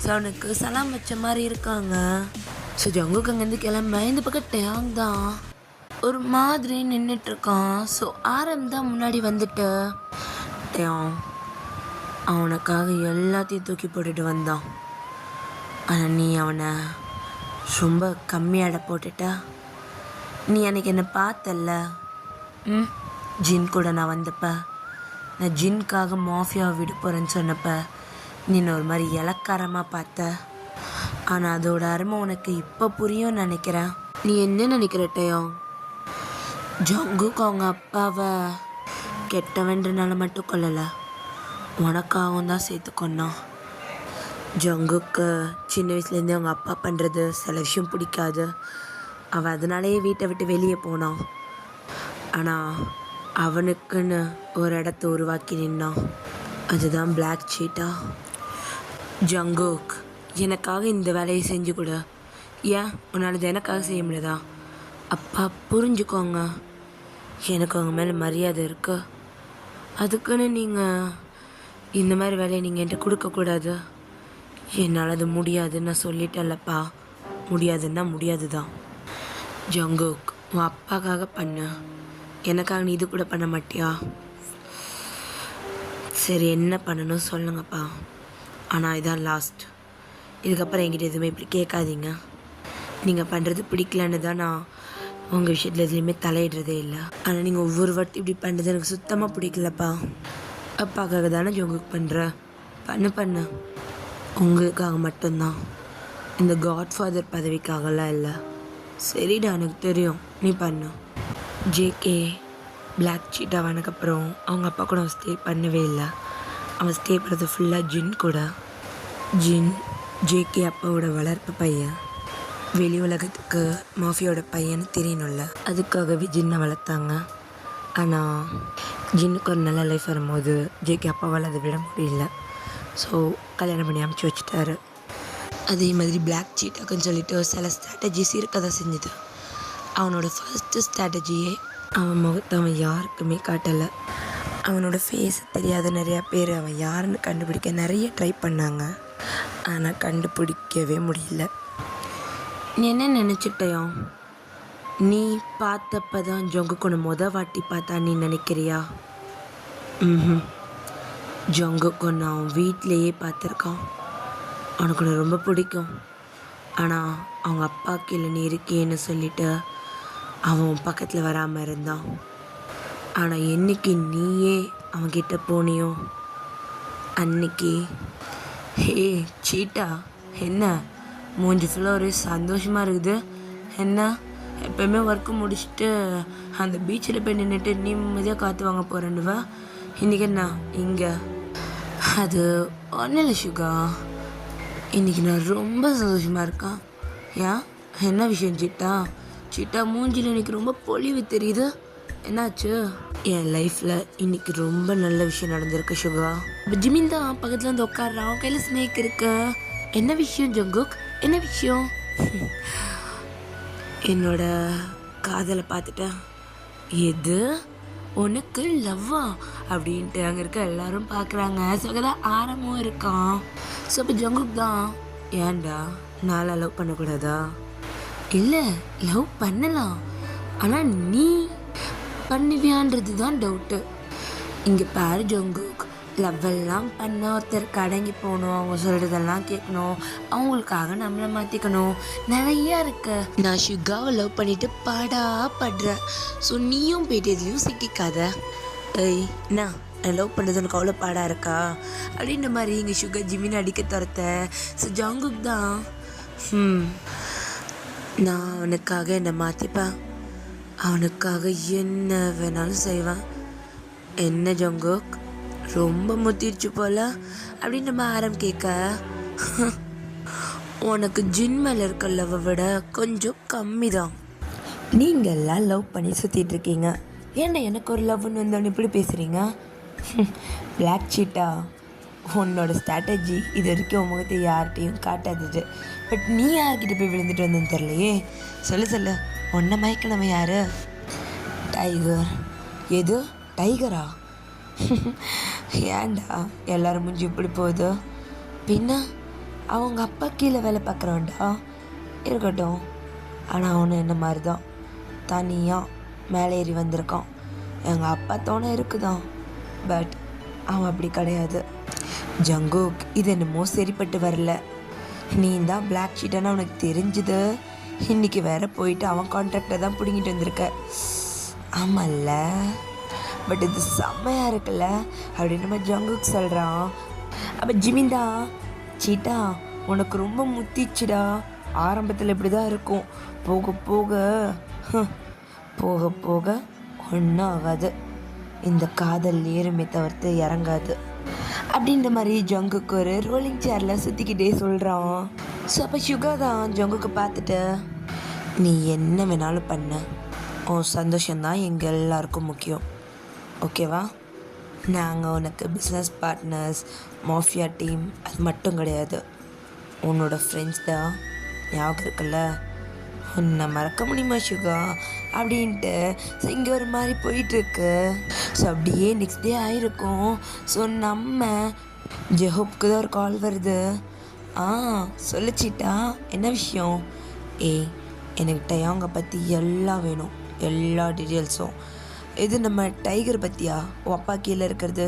Speaker 1: ஸோ அவனுக்கு சலாம் வச்ச மாதிரி இருக்காங்க. ஸோ ஜங்குக்கு அங்கேருந்து கிளம்ப இந்த பக்கம் டேங் தான் ஒரு மாதிரி நின்றுட்டுருக்கான். ஸோ ஆரம் தான் முன்னாடி வந்துட்டு, டேங் அவனுக்காக எல்லாத்தையும் தூக்கி போட்டுட்டு வந்தான். ஆனால் நீ அவனை ரொம்ப கம்மியாட போட்டுட்ட. நீ அன்றைக்கி என்னை பார்த்தல்ல, ஜின் கூட நான் வந்தப்ப, நான் ஜின்காக மாஃபியாவை விட போகிறேன்னு சொன்னப்ப நீ ஒரு மாதிரி இலக்காரமாக பார்த்த. ஆனால் அதோட அருமை உனக்கு இப்போ புரியும்னு நினைக்கிறேன். நீ என்ன நினைக்கிற டேங்? ஜங்குக்கு அவங்க அப்பாவை கெட்டவன்றனால மட்டும் கொல்லலை, உனக்காகவும் தான் சேர்த்து கொன்னான். ஜங்குக்கு சின்ன வயசுலேருந்தே அவங்க அப்பா பண்ணுறது சில விஷயம் பிடிக்காது. அவன் அதனாலேயே வீட்டை விட்டு வெளியே போனான். ஆனால் அவனுக்குன்னு ஒரு இடத்த உருவாக்கி நின்னான். அதுதான் பிளாக் சீட்டா. ஜங்குக், எனக்காக இந்த வேலையை செஞ்சு கொடு. ஏன் உன்னால் இது எனக்காக செய்ய முடியாதா? அப்பா புரிஞ்சுக்கோங்க, எனக்கு அவங்க மேலே மரியாதை இருக்கு. அதுக்குன்னு நீங்கள் இந்த மாதிரி வேலையை நீங்கள் என்கிட்ட கொடுக்கக்கூடாது. என்னால் அது முடியாதுன்னு நான் சொல்லிட்டேன்லப்பா. முடியாதுன்னா முடியாது தான். ஜங்குக், உன் அப்பாக்காக பண்ண, எனக்காக நீ இது கூட பண்ண மாட்டியா? சரி, என்ன பண்ணணும் சொல்லுங்கப்பா. ஆனால் இதான் லாஸ்ட். இதுக்கப்புறம் என்கிட்ட எதுவுமே இப்படி கேட்காதீங்க. நீங்கள் பண்ணுறது பிடிக்கலன்னு தான் நான் உங்கள் விஷயத்தில் எதுலேயுமே தலையிடுறதே இல்லை. ஆனால் நீங்கள் ஒவ்வொரு வாட்டி இப்படி பண்ணுறது எனக்கு சுத்தமாக பிடிக்கலப்பா. அப்பாக்காக தானே ஜோங்குக்கு பண்ணுற, பண்ணு உங்களுக்காக மட்டும்தான், இந்த காட்ஃபாதர் பதவிக்காகலாம் இல்லை. சரிடா, எனக்கு தெரியும், நீ பண்ணு. ஜேகே பிளாக் சீட் ஆனதுக்கப்புறம் அவங்க அப்பா கூட அவன் ஸ்டே பண்ணவே இல்லை. அவன் ஸ்டே பண்ணுறது ஃபுல்லாக ஜின் கூட. ஜின் ஜேகே அப்பாவோட வளர்ப்பு பையன், வெளி உலகத்துக்கு மாஃபியோட பையன்னு தெரியணும்ல, அதுக்காகவே ஜின்னை வளர்த்தாங்க. ஆனால் ஜின்னுக்கு ஒரு நல்ல லைஃப் வரும்போது ஜேகே அப்பாவால் அதை விட முடியல. ஸோ கல்யாணம் பண்ணி அமுச்சு வச்சுட்டாரு. அதே மாதிரி பிளாக் சீட்டாக்குன்னு சொல்லிட்டு சில ஸ்ட்ராட்டஜிஸ் இருக்க தான் செஞ்சுது. அவனோட ஃபர்ஸ்ட்டு ஸ்ட்ராட்டஜியே அவன் முகத்தை அவன் யாருக்குமே காட்டலை. அவனோட ஃபேஸ் தெரியாத நிறையா பேர் அவன் யாருன்னு கண்டுபிடிக்க நிறைய ட்ரை பண்ணாங்க. ஆனால் கண்டுபிடிக்கவே முடியல. நீ என்ன நினச்சிட்டயோ? நீ பார்த்தப்ப தான் ஜொங்குக்கு வாட்டி பார்த்தா நீ நினைக்கிறியா? ஜொங்குக்கு நான் வீட்டிலையே பார்த்துருக்கான். அவனுக்கு ரொம்ப பிடிக்கும். ஆனால் அவங்க அப்பா கீழே நீ இருக்கேன்னு சொல்லிட்டு அவன் பக்கத்தில் வராமல் இருந்தான். ஆனால் என்னைக்கு நீயே அவன்கிட்ட போனியோ அன்னைக்கு, ஹே சீட்டா, என்ன மூஞ்சி ஃபுல்லாக ஒரே சந்தோஷமாக இருக்குது? என்ன எப்போயுமே ஒர்க்கு முடிச்சுட்டு அந்த பீச்சில் போய் நின்றுட்டு நிம்மதியாக காற்று வாங்க போகிறேன்னுவா, இன்றைக்கி என்ன இங்கே? அது ஒன்றும் இல்லை சுகா, இன்றைக்கி நான் ரொம்ப சந்தோஷமாக இருக்கேன். ஏன், என்ன விஷயம் சீட்டா? சீட்டா மூஞ்சில் இன்றைக்கி ரொம்ப பொலிவு தெரியுது, என்னாச்சு? என் லைஃப்பில் இன்றைக்கி ரொம்ப நல்ல விஷயம் நடந்திருக்கு சுகா. இப்போ ஜிமின் தான் பக்கத்தில் வந்து உட்காடுறான், அவன் கையில் ஸ்னேக் இருக்கு. என்ன விஷயம் ஜங்குக், என்ன விஷயம்? என்னோட காதலை பார்த்துட்டேன். எது, உனக்கு லவ்வா அப்படின்ட்டு அங்கே இருக்க எல்லாரும் பார்க்குறாங்க. சுகதான் ஆரம்பம் இருக்கான். ஸோ இப்போ ஜங்குக் தான், ஏன்டா நான் லவ் பண்ணக்கூடாதா? இல்லை, லவ் பண்ணலாம், ஆனால் நீ பண்ணுவியான்றது தான் டவுட்டு. இங்கே பாரு ஜங்குக், லவ்வெல்லாம் பண்ண ஒருத்தருக்கு அடங்கி போகணும், அவங்க சொல்கிறதெல்லாம் கேட்கணும், அவங்களுக்காக நம்மளை மாற்றிக்கணும், நிறையா இருக்கு. நான் சுகாவை லவ் பண்ணிட்டு படுறேன். ஸோ நீயும் போயிட்டு எதுலையும் சிக்கிக்காத. ஏய், நான் லவ் பண்ணுறது உனக்கு அவ்வளோ பாடாக இருக்கா அப்படின்ற மாதிரி இங்கே சுகா ஜிமின்னு அடிக்க துரத்த. ஸோ ஜங்குக் தான், நான் அவனுக்காக என்னை மாற்றிப்பேன், அவனுக்காக என்ன வேணாலும் செய்வேன். என்ன ஜங்குக், ரொம்ப முத்திருச்சு போல அப்படின்னு நம்ம ஆரம் கேட்க, உனக்கு ஜின் மேலே இருக்க லவ்வை விட கொஞ்சம் கம்மி தான். நீங்கள்லாம் லவ் பண்ணி சுற்றிட்டு இருக்கீங்க, ஏன்னா எனக்கு ஒரு லவ்னு வந்தோன்னு இப்படி பேசுகிறீங்க? பிளாக் சீட்டா, உன்னோட ஸ்ட்ராட்டஜி இது வரைக்கும் உன் முகத்தை யார்கிட்டையும் காட்டாதது. பட் நீ யார்கிட்ட போய் விழுந்துட்டு வந்தேன்னு தெரியலையே. சொல்லு, உன்னை மயக்கினவன் யாரு? டைகர். எது டைகரா? ஏன்டா எல்லாரும் முடிஞ்சு இப்படி போகுது? பின்ன அவங்க அப்பா கீழே வேலை பார்க்குறவன்டா, இருக்கட்டும். ஆனால் அவனு என்ன மாதிரி தான் தனியாக மேலே ஏறி வந்திருக்கான். எங்கள் அப்பா தோணை இருக்குதான், பட் அவன் அப்படி கிடையாது. ஜங்குக், இது என்னமோ சரிப்பட்டு வரல. நீ தான் பிளாக் ஷீட்டானு அவனுக்கு தெரிஞ்சுது, இன்றைக்கி வேற போயிட்டு அவன் கான்ட்ராக்டை தான் பிடிங்கிட்டு வந்திருக்க. ஆமாம்ல, பட் இது செம்மையாக இருக்குல்ல அப்படின்னு நம்ம ஜங்குக் சொல்கிறான். அப்போ ஜிமின் தான், சீட்டா உனக்கு ரொம்ப முத்திச்சுடா, ஆரம்பத்தில் இப்படி தான் இருக்கும், போக போக ஒன்றும் ஆகாது, இந்த காதல் ஏறுமே தவிர்த்து இறங்காது அப்படின்ற மாதிரி ஜங்குக்கு ஒரு ரோலிங் சேரில் சுற்றிக்கிட்டே சொல்கிறான். ஸோ அப்போ சுகா தான் ஜங்குக்கு பார்த்துட்டு, நீ என்ன வேணாலும் பண்ண, உன் சந்தோஷம்தான் எங்கள் எல்லாருக்கும் முக்கியம், ஓகேவா? நாங்கள் உனக்கு பிஸ்னஸ் பார்ட்னர்ஸ், மாஃபியா டீம் அது மட்டும் கிடையாது, உன்னோட ஃப்ரெண்ட்ஸ் தான், ஞாபகம் இருக்குல்ல? உன்னை மறக்க முடியுமா சுகா அப்படின்ட்டு. ஸோ இங்கே ஒரு மாதிரி போயிட்டுருக்கு. ஸோ அப்படியே நெக்ஸ்ட் டே ஆகிருக்கும். ஸோ நம்ம ஜெஹோப்க்கு தான் ஒரு கால் வருது. சொல்லிச்சிட்டா, என்ன விஷயம்? எனக்கு டயாங்கை பற்றி எல்லாம் வேணும், எல்லா டீட்டெயில்ஸும். இது நம்ம டைகர் பற்றியா, உன் அப்பா கீழே இருக்கிறது?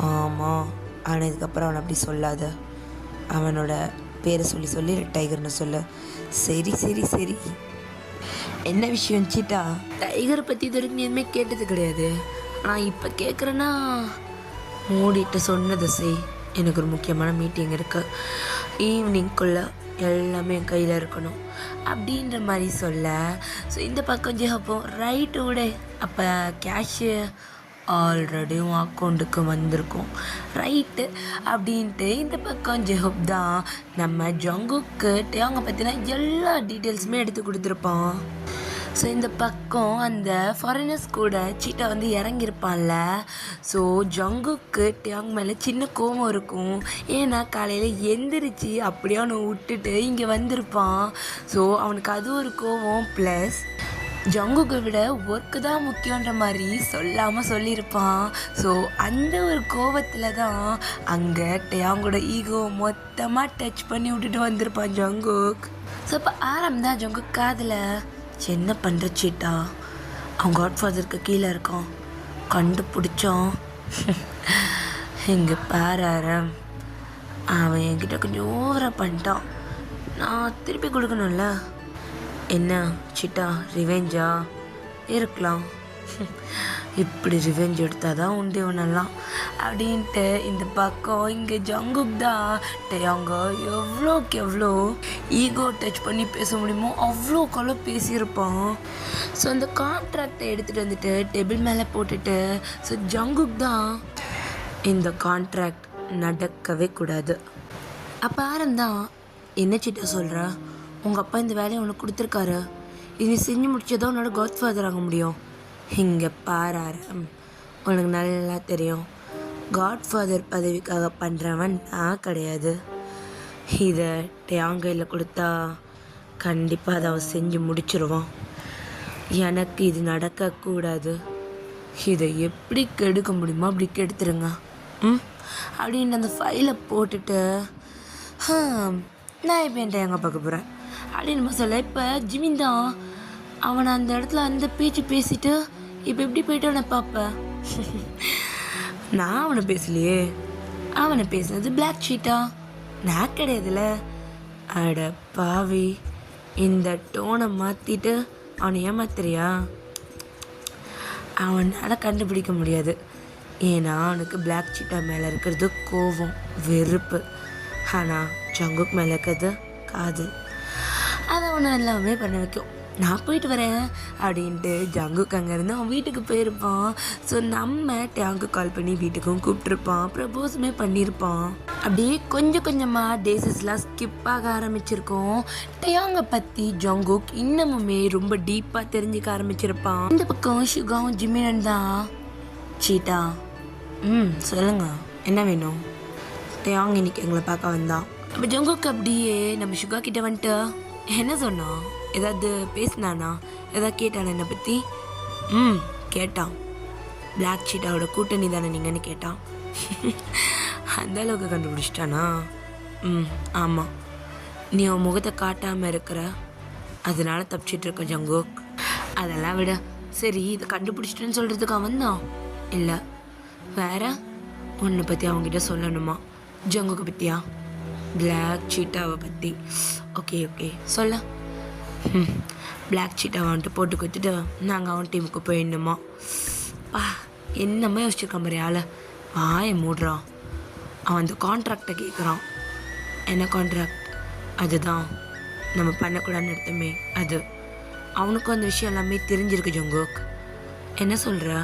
Speaker 1: ஆமாம், ஆனால் இதுக்கப்புறம் அவனை அப்படி சொல்லாத, அவனோட பேரை சொல்லி சொல்லி டைகர்னு சொல்லு. சரி சரி சரி. என்ன விஷயம் சீட்டா? டைகரை பற்றி இது வரைக்கும் எதுவுமே கேட்டது கிடையாது. ஆனால் இப்போ கேட்குறேன்னா மூடிட்டு சொன்னதை செய். எனக்கு ஒரு முக்கியமான மீட்டிங் இருக்குது, ஈவினிங்குள்ளே எல்லாமே என் கையில் இருக்கணும் அப்படின்ற மாதிரி சொல்ல. ஸோ இந்த பக்கம் ஜெஹப்போ ரைட்டு விட. அப்போ கேஷு ஆல்ரெடி உன் அக்கௌண்ட்டுக்கு வந்திருக்கும் ரைட்டு அப்படின்ட்டு இந்த பக்கம் ஜெஹப் தான் நம்ம ஜங்குக்கு அவங்க பற்றின எல்லா டீட்டெயில்ஸுமே எடுத்து கொடுத்துருப்பான். ஸோ இந்த பக்கம் அந்த ஃபாரினர்ஸ் கூட சீட்டா வந்து இறங்கியிருப்பான்ல. ஸோ ஜங்குக்கு டியாங் மேலே சின்ன கோபம் இருக்கும். ஏன்னா காலையில் எந்திரிச்சு அப்படியே அவனை விட்டுட்டு இங்கே வந்திருப்பான். ஸோ அவனுக்கு அது ஒரு கோபம். ப்ளஸ் ஜங்குக்கை விட ஒர்க்கு தான் முக்கியன்ற மாதிரி சொல்லாமல் சொல்லியிருப்பான். ஸோ அந்த ஒரு கோபத்தில் தான் அங்கே டியாங்கோட ஈகோ மொத்தமாக டச் பண்ணி விட்டுட்டு வந்திருப்பான் ஜங்குக். ஸோ இப்போ ஆரம்பம் ஜங்குக் காதில் என்ன பண்ணுற சீட்டா, அவங்க காட்ஃபாதருக்கு கீழே இருக்கான், கண்டுபிடிச்சோம். இங்கே பாராரம் அவன் என்கிட்ட கொஞ்சம் ஓவராக பண்ணிட்டான், நான் திருப்பி கொடுக்கணும்ல. என்ன சீட்டா, ரிவெஞ்சா? இருக்கலாம். இப்படி ரிவெஞ்ச் எடுத்தால் தான் உண்டு இவனெல்லாம் அப்படின்ட்டு இந்த பக்கம் இங்கே ஜங்குக் தான் அவங்க எவ்வளோக்கு எவ்வளோ ஈகோ டச் பண்ணி பேச முடியுமோ அவ்வளோக்கெவ்வளோ பேசியிருப்பான். ஸோ அந்த கான்ட்ராக்டை எடுத்துகிட்டு வந்துட்டு டேபிள் மேலே போட்டுட்டு ஸோ ஜங்குக் தான் இந்த கான்ட்ராக்ட் நடக்கவே கூடாது. அப்போ ஆரம்தான் என்ன சீட்டா சொல்கிற, உங்கள் அப்பா இந்த வேலையை உனக்கு கொடுத்துருக்காரு, இது செஞ்சு முடிச்சதான் உன்னோட காட்ஃபாதர் ஆக முடியும். இங்கே பாராரம் உனக்கு நல்லா தெரியும், காட்ஃபாதர் பதவிக்காக பண்ணுறவன் நான் கிடையாது. இதை டேங்கையில் கொடுத்தா கண்டிப்பாக அதை அவன் செஞ்சு முடிச்சிருவான். எனக்கு இது நடக்கக்கூடாது, இதை எப்படி கெடுக்க முடியுமோ அப்படி கெடுத்துருங்க அப்படின்னு அந்த ஃபைலை போட்டுட்டு நான் இப்போ என்கிட்ட எங்கே பார்க்க போகிறேன் அப்படின்னு சொல்ல. இப்போ ஜிமின் தான் அவனை அந்த இடத்துல அந்த பேச்சு பேசிட்டு இப்போ எப்படி போயிட்டு அவனை பார்ப்பேன். நான் அவனை பேசலையே, அவனை பேசுனது பிளாக் ஷீட்டா, நான் கிடையாதுல. அட பாவி, இந்த டோனை மாற்றிட்டு அவனை ஏமாத்துறியா? அவனால் கண்டுபிடிக்க முடியாது, ஏன்னா அவனுக்கு பிளாக் சீட்டா மேலே இருக்கிறது கோபம், வெறுப்பு. ஆனால் ஜங்குக் மேலே இருக்கிறது காதல். அதை அவனை எல்லாமே பண்ண வைக்கும். நான் போயிட்டு வரேன் அப்படின்ட்டு ஜங்குக் அங்கேருந்து அவன் வீட்டுக்கு போயிருப்பான். ஸோ நம்ம டேங்கு கால் பண்ணி வீட்டுக்கும் கூப்பிட்ருப்பான், ப்ரப்போஸுமே பண்ணியிருப்பான். அப்படியே கொஞ்சம் கொஞ்சமாக டேஸஸ்லாம் ஸ்கிப் ஆக ஆரம்பிச்சிருக்கோம். டேங்கை பற்றி ஜங்குக் இன்னமுமே ரொம்ப டீப்பாக தெரிஞ்சுக்க ஆரம்பிச்சிருப்பான். இந்த பக்கம் ஷுகாவும் ஜிமினன் தான் சீட்டா சொல்லுங்க என்ன வேணும். டேங் இன்னைக்கு எங்களை பார்க்க வந்தான். அப்போ ஜங்குக் அப்படியே நம்ம ஷுகா கிட்ட வந்துட்டு என்ன சொன்னான், ஏதாவது பேசினானா, ஏதாவது கேட்டானா என்னை பற்றி? கேட்டான், பிளாக் சீட்டாவோட கூட்டணி தானே நீங்கன்னு கேட்டான். அந்த அளவுக்கு கண்டுபிடிச்சிட்டானா? ஆமாம், நீ உன் முகத்தை காட்டாமல் இருக்கிற, அதனால தப்பிச்சிட்டு இருக்க ஜங்குக். அதெல்லாம் விட சரி, இதை கண்டுபிடிச்சிட்டேன்னு சொல்கிறதுக்கு அவன் தான் இல்லை, வேற உன்னை பற்றி அவங்ககிட்ட சொல்லணுமா? ஜங்குக்கை பற்றியா? பிளாக் சீட்டாவை பற்றி. ஓகே ஓகே சொல்ல. பிளாக் சீட்டாவை வந்துட்டு போட்டு கொடுத்துட்டு நாங்கள் அவன் டீமுக்கு போயிடணுமா? என்னம்மா யோசிச்சிருக்கான் பாரு ஆளை, வாயை மூடுறான். அவன் அந்த கான்ட்ராக்டை கேட்குறான். என்ன கான்ட்ராக்ட்? அதுதான் நம்ம பண்ணக்கூடாதுன்னு எடுத்தோமே அது. அவனுக்கும் அந்த விஷயம் எல்லாமே தெரிஞ்சிருக்கு ஜங்குக். என்ன சொல்கிற?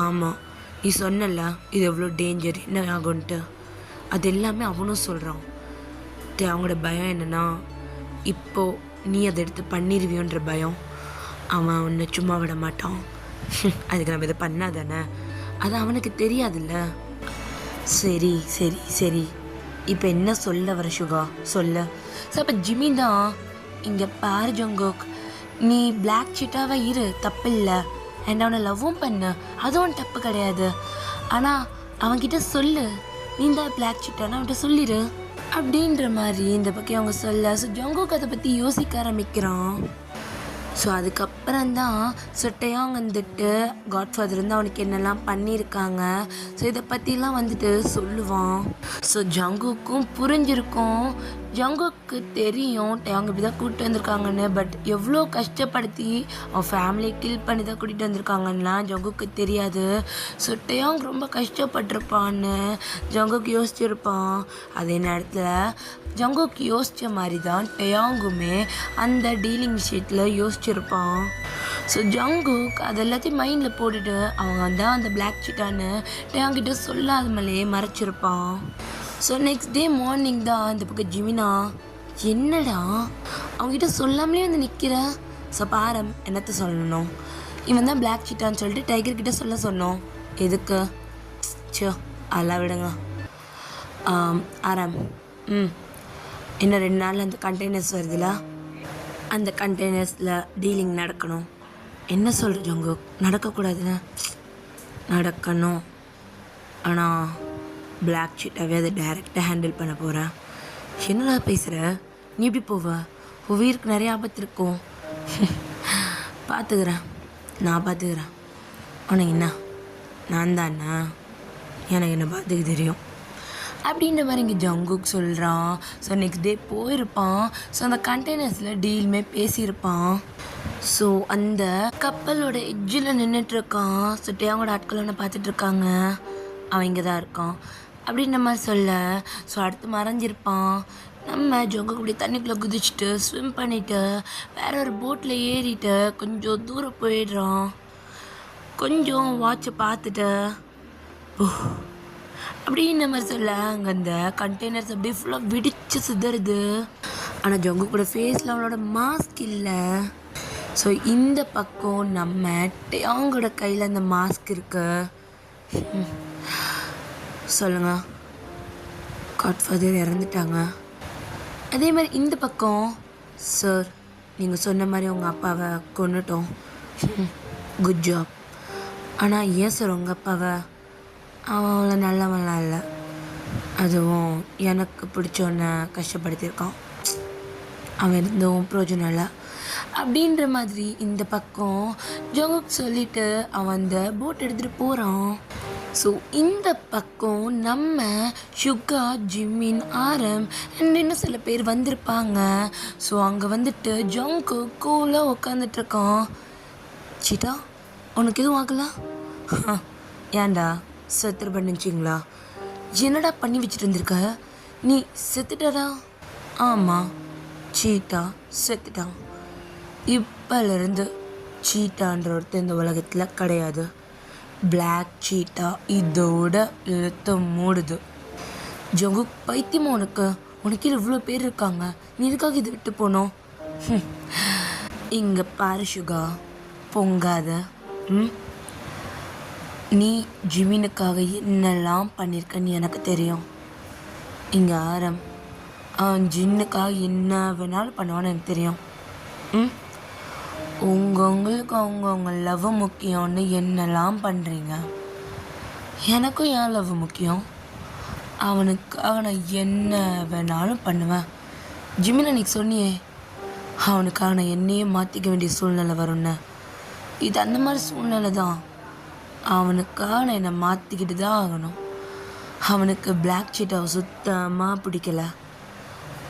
Speaker 1: ஆமாம், நீ சொன்னல இது எவ்வளோ டேஞ்சர், என்ன ஆகும்ன்ட்டு, அது எல்லாமே அவனும் சொல்கிறான். அவங்களோட பயம் என்னென்னா, இப்போது நீ அதை எடுத்து பண்ணிடுவியோன்ற பயம். அவன் உன்னை சும்மா விட மாட்டான். அதுக்கு நம்ம இதை பண்ணாதானே, அது அவனுக்கு தெரியாதுல்ல. சரி சரி சரி, இப்போ என்ன சொல்ல வர ஷுகா சொல்ல. ஸோ அப்போ ஜிமின் தான் இங்கே பாரு ஜங்குக், நீ பிளாக் சீட்டாவே இரு, தப்பு இல்லை, அண்ட் அவனை லவ்வும் பண்ணு, அதுவும் தப்பு கிடையாது. ஆனால் அவன்கிட்ட சொல்லு, நீ தான் பிளாக் சீட்டான்னு அவன்கிட்ட சொல்லிடு அப்படின்ற மாதிரி இந்த பக்கம் அவங்க சொல்ல. ஸோ ஜங்குக் அதை பற்றி யோசிக்க ஆரம்பிக்கிறான். ஸோ அதுக்கப்புறம்தான் டெயாங் வந்துட்டு காட்ஃபாதர் வந்து அவனுக்கு என்னெல்லாம் பண்ணியிருக்காங்க, ஸோ இதை பற்றிலாம் வந்துட்டு சொல்லுவான். ஸோ ஜங்குக்கும் புரிஞ்சிருக்கும், ஜங்குக்கு தெரியும் டெயாங் இப்படி தான் கூப்பிட்டு வந்திருக்காங்கன்னு. பட் எவ்வளோ கஷ்டப்படுத்தி அவன் ஃபேமிலியை கில் பண்ணி தான் கூட்டிகிட்டு வந்திருக்காங்கன்னா ஜங்குக்கு தெரியாது. ஸோ டெயாங் ரொம்ப கஷ்டப்பட்டிருப்பான்னு ஜங்குக்கு யோசிச்சிருப்பான். அதே நேரத்தில் ஜங்குக்கு யோசித்த மாதிரி தான் டெயாங்குமே அந்த டீலிங் விஷயத்தில் யோசிச்சிருப்பான். ஸோ ஜங்குக் அது எல்லாத்தையும் மைண்டில் போட்டுட்டு அவன் தான் அந்த பிளாக் சீட்டான்னு டெயாங்கிட்ட சொல்லாத மேலேயே மறைச்சிருப்பான். ஸோ நெக்ஸ்ட் டே மார்னிங் தான் இந்த பக்கம் ஜிமினா, என்னடா அவங்ககிட்ட சொல்லாமலே வந்து நிற்கிற, ஸோ பாரம் என்னத்தை சொல்லணும், இவன் தான் பிளாக் சீட்டான்னு சொல்லிட்டு டைகர்கிட்ட சொல்ல சொன்னோம், எதுக்கு, சோ அதெல்லாம் விடுங்க. ஆரம் இன்னும் 2 நாளில் அந்த கண்டெய்னர்ஸ் வருதுல்ல, அந்த கண்டெய்னர்ஸில் டீலிங் நடக்கணும். என்ன சொல்கிற ஜங்கு, நடக்கக்கூடாதுன்னு, நடக்கணும். ஆனால் பிளாக் ஷீட்டாகவே அதை டைரெக்டாக ஹேண்டில் பண்ண போகிறேன். என்னடா பேசுகிற, நீ எப்படி போவ, உயிருக்கு நிறைய ஆபத்து இருக்கும். பார்த்துக்கிறேன், நான் பார்த்துக்கிறேன். உனக்கு என்ன, நான் தானே, எனக்கு என்ன பார்த்துக்க தெரியும் அப்படின்ற மாதிரி இங்கே ஜங்குக் சொல்கிறான். ஸோ நெக்ஸ்ட் டே போயிருப்பான். ஸோ அந்த கண்டெய்னர்ஸில் டீலுமே பேசியிருப்பான். ஸோ அந்த கப்பலோட எட்ஜில் நின்றுட்டுருக்கான். ஸோ டேயாங்கோட ஆட்கள் ஒன்று பார்த்துட்ருக்காங்க, அவன் இங்கே தான் இருக்கான் அப்படின்ற மாதிரி சொல்ல. ஸோ அடுத்து மறைஞ்சிருப்பான். நம்ம ஜங்குக் அப்படி தண்ணிக்குள்ளே குதிச்சுட்டு ஸ்விம் பண்ணிவிட்டு வேற ஒரு போட்டில் ஏறிட்டு கொஞ்சம் தூரம் போயிடுறான். கொஞ்சம் வாட்சை பார்த்துட்டு அப்படின்ற மாதிரி சொல்ல அங்கே அந்த கண்டெய்னர்ஸ் அப்படியே ஃபுல்லாக வெடிச்சு சிதறுது. ஆனால் ஜங்குக் கூட ஃபேஸில் அவளோட மாஸ்க் இல்லை. ஸோ இந்த பக்கம் நம்ம டேயாங்கோட கையில் அந்த மாஸ்க் இருக்கு. சொல்லுங்க, காட்ஃபாதர் இறந்துட்டாங்க. அதே மாதிரி இந்த பக்கம், சார் நீங்கள் சொன்ன மாதிரி உங்கள் அப்பாவை கொன்னுட்டோம், குட் ஜாப். ஆனால் ஏன் சார் உங்கள் அப்பாவை, அவன் அவ்வளோ நல்லவன்லாம் இல்லை, அதுவும் எனக்கு பிடிச்சோன்ன கஷ்டப்படுத்தியிருக்கான், அவன் இருந்தும் பிரோஜனம் இல்லை அப்படின்ற மாதிரி இந்த பக்கம் ஜங்குக் சொல்லிவிட்டு அவன் அந்த போட் எடுத்துகிட்டு போகிறான். ஸோ இந்த பக்கம் நம்ம ஷுகா, ஜிமின், ஆரம் இன்னும் சில பேர் வந்திருப்பாங்க. ஸோ அங்கே வந்துட்டு ஜங்கு கூலாக உட்காந்துட்ருக்கான். சீட்டா உனக்கு எதுவும் ஆகலாம்? ஏன்டா செத்துரு பண்ணிச்சிங்களா? என்னடா பண்ணி வச்சுட்டு இருந்திருக்க நீ, செத்துட்டடா? ஆமாம், சீட்டா செத்துட்டான். இப்போலேருந்து சீட்டான்ற ஒருத்தர் இந்த உலகத்தில் கிடையாது. பிளாக் சீட்டா இதோட இழுத்த மூடுது. ஜங்குக் பைத்தியமா உனக்கு, உனக்கு இவ்வளோ பேர் இருக்காங்க, நீ இதுக்காக இது விட்டு போனோம்? இங்கே பாரு ஷுகா, பொங்காத. நீ ஜிமினுக்காக என்னெல்லாம் பண்ணியிருக்கன்னு எனக்கு தெரியும். இங்கே ஆரம் அவன் ஜின்னுக்காக என்ன வேணாலும் பண்ணுவான்னு எனக்கு தெரியும். உங்களுக்கு அவங்கவுங்க லவ் முக்கியம்னு என்னெல்லாம் பண்ணுறீங்க, எனக்கும் என் லவ் முக்கியம். அவனுக்காக நான் என்ன வேணாலும் பண்ணுவேன். ஜிமின் அன்னைக்கு சொன்னியே அவனுக்காக நான் என்னையே மாற்றிக்க வேண்டிய சூழ்நிலை வரும்னு, இது அந்த மாதிரி சூழ்நிலை தான். அவனுக்காக நான் என்னை மாற்றிக்கிட்டு தான் ஆகணும். அவனுக்கு பிளாக் சீட்டாவை சுத்தமாக பிடிக்கல,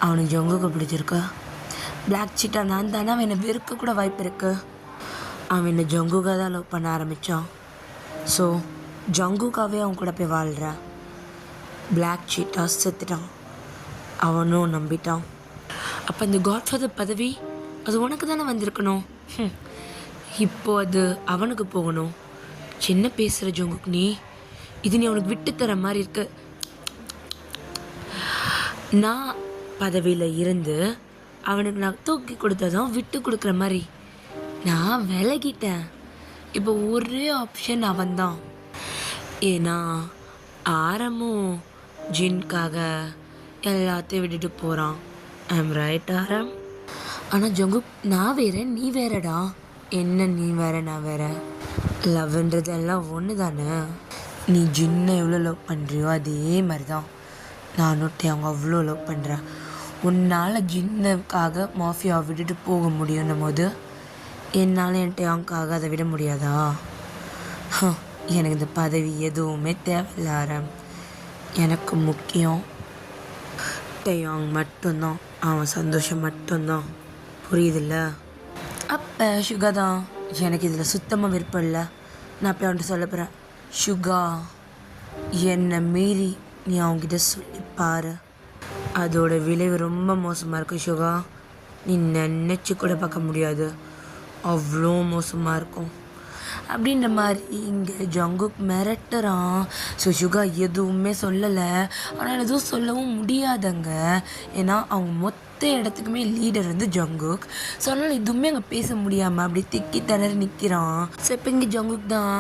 Speaker 1: அவனுக்கு ஜங்குக்கு பிடிச்சிருக்கா. பிளாக் சீட்டா நான் தானே, அவன் என்னை வெறுக்க கூட வாய்ப்பு இருக்கு. அவன் என்னை ஜங்குக்காக தான் லவ் பண்ண ஆரம்பித்தான். ஸோ ஜங்குக்காகவே அவன் கூட போய் வாழ்கிறான். பிளாக் சீட்டா செத்துட்டான், அவனும் நம்பிட்டான். அப்போ இந்த காட்ஃபாதர் பதவி அது உனக்கு தானே வந்திருக்கணும். இப்போ அது அவனுக்கு போகணும். சின்ன பேசுகிற ஜங்குக் நீ, இது நீ அவனுக்கு விட்டு தர மாதிரி இருக்கு. நான் பதவியில் இருந்து அவனுக்கு நான் தூக்கி கொடுத்ததும் விட்டு கொடுக்குற மாதிரி நான் விலகிட்டேன். இப்போ ஒரே ஆப்ஷன் அவன்தான். ஏன்னா ஆரமும் ஜின்காக எல்லாத்தையும் விட்டுட்டு போகிறான். ஐம் ரைட் ஆரம்? ஆனால் ஜங்குக் நான் வேற நீ வேறடா. என்ன நீ வேற நான் வேற? லவ்ன்றதெல்லாம் ஒன்று தானே. நீ ஜின்னை எவ்வளோ லவ் பண்ணுறியோ அதே மாதிரி தான் நானும் அவங்க அவ்வளோ லவ் பண்ணுறேன். உன்னால் ஜின்னுக்காக மாஃபியாவை விட்டுட்டு போக முடியும்னும் போது என்னால் என் டேங்காக அதை விட முடியாதா? எனக்கு இந்த பதவி எதுவுமே தேவையில்ல ஆரம். எனக்கு முக்கியம் டேயாங் மட்டும்தான், அவன் சந்தோஷம் மட்டும்தான். புரியுதில்ல? அப்போ சுகா தான், எனக்கு இதில் சுத்தமாக விருப்பம் இல்லை. நான் அப்போ அவன்கிட்ட சொல்ல போகிறேன், சுகா என்னை மீறி நீ அவங்ககிட்ட சொல்லிப்பாரு, அதோட விளைவு ரொம்ப மோசமாக இருக்குது சுகா. நீ நினச்சி கூட பார்க்க முடியாது, அவ்வளோ மோசமாக இருக்கும் அப்படின்ற மாதிரி இங்கே ஜங்குக் மிரட்டுறான். ஸோ சுகா எதுவுமே சொல்லலை. ஆனால் எதுவும் சொல்லவும் முடியாதங்க, ஏன்னா அவங்க மொத்த இடத்துக்குமே லீடர் வந்து ஜங்குக். ஸோ அதனால் எதுவுமே அங்கே பேச முடியாமல் அப்படி திக்கி திணறி நிற்கிறான். ஸோ இப்போ இங்கே ஜங்குக் தான்,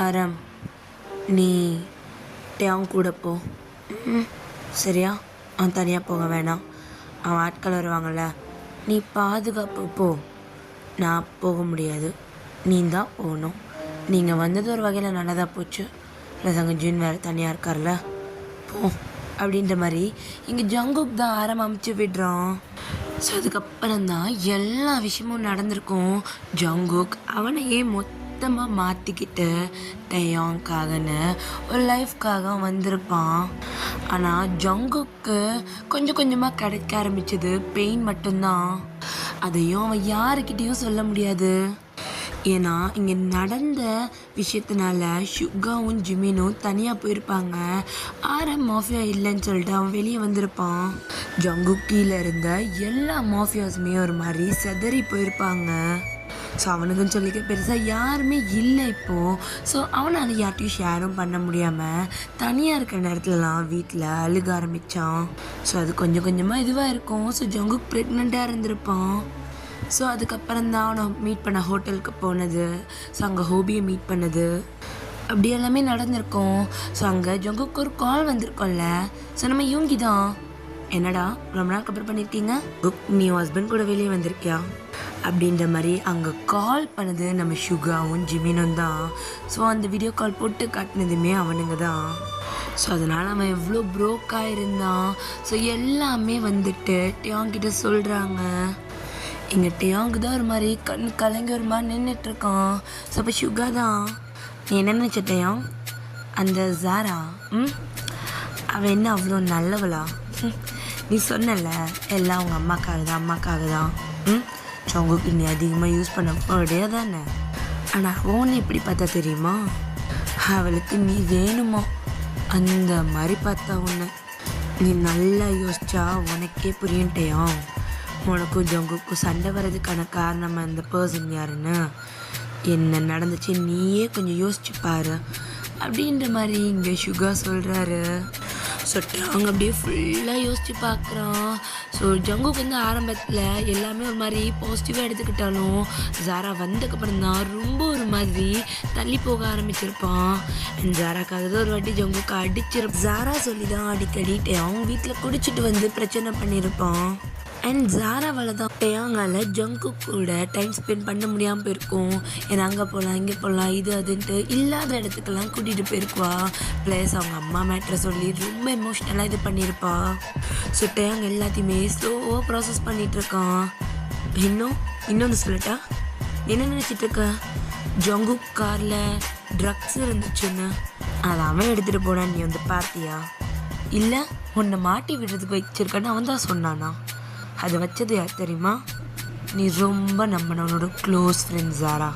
Speaker 1: ஆரம் நீ டேங் கூட போ, சரியா? அவன் தனியாக போக வேணாம், அவன் ஆட்கள் வருவாங்கள்ல, நீ பாதுகாப்பு போ. நான் போக முடியாது, நீ தான் போகணும். நீங்கள் வந்தது ஒரு வகையில் நல்லதாக போச்சு, ப்ளஸ் அங்கே ஜின் வேறு தனியாக இருக்கார்ல, போ அப்படின்ற மாதிரி இங்கே ஜங்குக் தான் அமைச்சு விடுறான். ஸோ அதுக்கப்புறம் தான் எல்லா விஷயமும் நடந்திருக்கும். ஜங்குக் அவனையே மொத்தமாக மாற்றிக்கிட்டு டேயாங்காகன்னு ஒரு லைஃப்காக வந்திருப்பான். ஆனால் ஜங்குக்கு கொஞ்சம் கொஞ்சமாக கிடைக்க ஆரம்பிச்சது பெயின் மட்டும்தான். அதையும் அவன் யாருக்கிட்டேயும் சொல்ல முடியாது. ஏன்னா இங்கே நடந்த விஷயத்தினால சுகாவும் ஜிமினும் தனியாக போயிருப்பாங்க. ஆரம் மாஃபியா இல்லைன்னு சொல்லிட்டு அவன் வெளியே வந்திருப்பான். ஜங்குக் கீழே இருந்த எல்லா மாஃபியாஸுமே ஒரு மாதிரி செதறி போயிருப்பாங்க. ஸோ அவனுக்குன்னு சொல்லிக்க பெருசாக யாருமே இல்லை இப்போது. ஸோ அவனை அதை யார்ட்டையும் ஷேரும் பண்ண முடியாமல் தனியாக இருக்கிற நேரத்துலலாம் வீட்டில் அழுக ஆரம்பித்தான். ஸோ அது கொஞ்சம் கொஞ்சமாக இதுவாக இருக்கும். ஸோ ஜங்குக் ப்ரெக்னெண்ட்டாக இருந்திருப்பான். ஸோ அதுக்கப்புறம் தான் அவனை மீட் பண்ண ஹோட்டலுக்கு போனது, ஸோ அங்கே ஹோபியை மீட் பண்ணது, அப்படி எல்லாமே நடந்திருக்கும். ஸோ அங்கே ஜங்குக்கு ஒரு கால் வந்திருக்கோம்ல, ஸோ நம்ம யூங்கி தான், என்னடா ரொம்ப நாள் கப்பர் பண்ணியிருக்கீங்க, நீ ஹஸ்பண்ட் கூட வெளியே வந்திருக்கியா அப்படின்ற மாதிரி அங்கே கால் பண்ணது நம்ம சுகாவும் ஜிமினும் தான். ஸோ அந்த வீடியோ கால் போட்டு காட்டினதுமே அவனுங்க தான். ஸோ அதனால் அவன் எவ்வளோ ப்ரோக்காக இருந்தான். ஸோ எல்லாமே வந்துட்டு டேயாங்கிட்ட சொல்கிறாங்க. இங்கே டேயாங்கு தான் ஒரு மாதிரி கண் கலங்கி ஒரு மாதிரி நின்றுட்டுருக்கான். ஸோ அப்போ சுகா தான், நீ என்ன நினச்ச டேயாங், அந்த ஜாரா அவன் என்ன அவ்வளோ நல்லவளா? நீ சொன்னல எல்லாம் அவங்க அம்மாக்காக தான். ஜங்குக்கு நீ அதிகமாக யூஸ் பண்ண வேர்டே தானே. ஆனால் அவனை எப்படி பார்த்தா தெரியுமா, அவளுக்கு நீ வேணுமா அந்த மாதிரி பார்த்தா உன்னை. நீ நல்லா யோசிச்சா உனக்கே புரியன்ட்டேயா, உனக்கும் ஜங்குக்கும் சண்டை வர்றதுக்கான காரணம் அந்த பர்சன் யாருன்னு. என்ன நடந்துச்சு நீயே கொஞ்சம் யோசிச்சு பாரு அப்படின்ற மாதிரி இங்கே சுகா சொல்கிறாரு. ஸோ அவங்க அப்படியே ஃபுல்லாக யோசித்து பார்க்குறான். ஸோ ஜங்குக்கு வந்து ஆரம்பத்தில் எல்லாமே ஒரு மாதிரி பாசிட்டிவாக எடுத்துக்கிட்டாலும் ஜாரா வந்ததுக்கப்புறம் தான் ரொம்ப ஒரு மாதிரி தள்ளி போக ஆரம்பிச்சிருப்பான். அண்ட் ஜாராக்காக தான் ஒரு வாட்டி ஜங்குக்கு அடிச்சிருப்பான். ஜாரா சொல்லி தான் அடிக்கடி அவங்க வீட்டில் குடிச்சிட்டு வந்து பிரச்சனை பண்ணியிருப்பான். அண்ட் ஜாராவால் தான் டேயாங்கால ஜங்கு கூட டைம் ஸ்பெண்ட் பண்ண முடியாமல் போயிருக்கும். ஏன்னா அங்கே போகலாம் இங்கே போகலாம் இது அதுன்ட்டு இல்லாத இடத்துக்கெல்லாம் கூட்டிகிட்டு போயிருக்குவா. ப்ளஸ் அவங்க அம்மா மேட்ரை சொல்லி ரொம்ப எமோஷ்னலாக இது பண்ணியிருப்பா. ஸோ டேயாங் எல்லாத்தையுமே ஸ்லோவாக ப்ராசஸ் பண்ணிகிட்ருக்கான். இன்னொன்று சொல்லட்டா, என்ன நினச்சிட்ருக்க, ஜங்கு காரில் ட்ரக்ஸ் இருந்துச்சுன்னு அதை அவன் எடுத்துகிட்டு போனான், நீ வந்து பார்த்தியா? இல்லை உன்னை மாட்டி விடுறதுக்கு வச்சிருக்கான்னு அவன் தான் சொன்னானா? அதை வச்சது யார் தெரியுமா? நீ ரொம்ப நம்பினவனோட க்ளோஸ் ஃப்ரெண்ட் ஜாரா.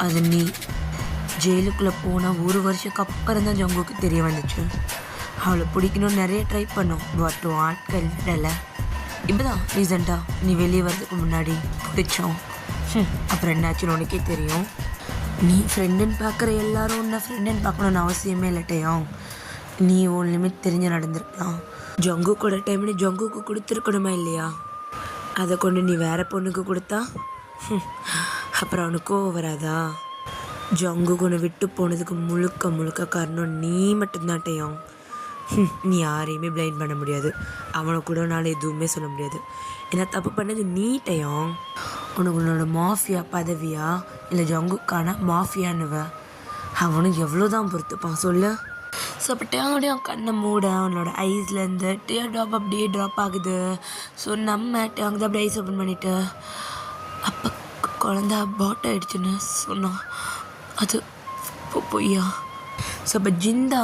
Speaker 1: அது நீ ஜெயிலுக்குள்ளே போனால் 1 வருஷத்துக்கு அப்புறம் தான் ஜங்குக்கு தெரிய வந்துச்சு. அவளை பிடிக்கணும்னு நிறைய ட்ரை பண்ணோம், பட் ஆட்கள் விடலை. இப்போ தான் ரீசெண்டாக நீ வெளியே வர்றதுக்கு முன்னாடி பிடிச்சோம். அப்புறம் என்னாச்சுன்னு உனக்கே தெரியும். நீ ஃப்ரெண்டுன்னு பார்க்குற எல்லாரும் உன்னை ஃப்ரெண்டுன்னு பார்க்கணுன்னு அவசியமே இல்லட்டையும். நீ உன் லிமிட் தெரிஞ்சு நடந்திருக்கலாம். ஜங்குக்கோட டைம்னு ஜங்குக்கு கொடுத்துருக்கணுமா இல்லையா? அதை கொண்டு நீ வேறு பொண்ணுக்கு கொடுத்தா அப்புறம் அவனுக்கோ வராதா? ஜங்குக்கு ஒன்று விட்டு போனதுக்கு முழுக்க காரணம் நீ மட்டும்தான்ட்டையும். நீ யாரையுமே பிளைண்ட் பண்ண முடியாது, அவனை கூட நான் எதுவுமே சொல்ல முடியாது. ஏன்னா தப்பு பண்ணது நீட்டையும். உனக்கு உன்னோட மாஃபியா பதவியா இல்லை ஜங்குக்கான மாஃபியானுவ அவனுக்கு எவ்வளோதான் பொறுத்துப்பான் சொல்லு. ஸோ அப்போ டேங்கோடைய கண்ணை மூட அவனோட ஐஸ்லேருந்து டியர் ட்ராப் அப்படியே ட்ராப் ஆகுது. ஸோ நம்ம டேங்க் தான் அப்படியே ஐஸ் ஓப்பன் பண்ணிவிட்டு அப்போ குழந்த அபார்ட் ஆயிடுச்சுன்னு சொன்னான். அது பொய்யா? ஸோ அப்போ ஜிந்தா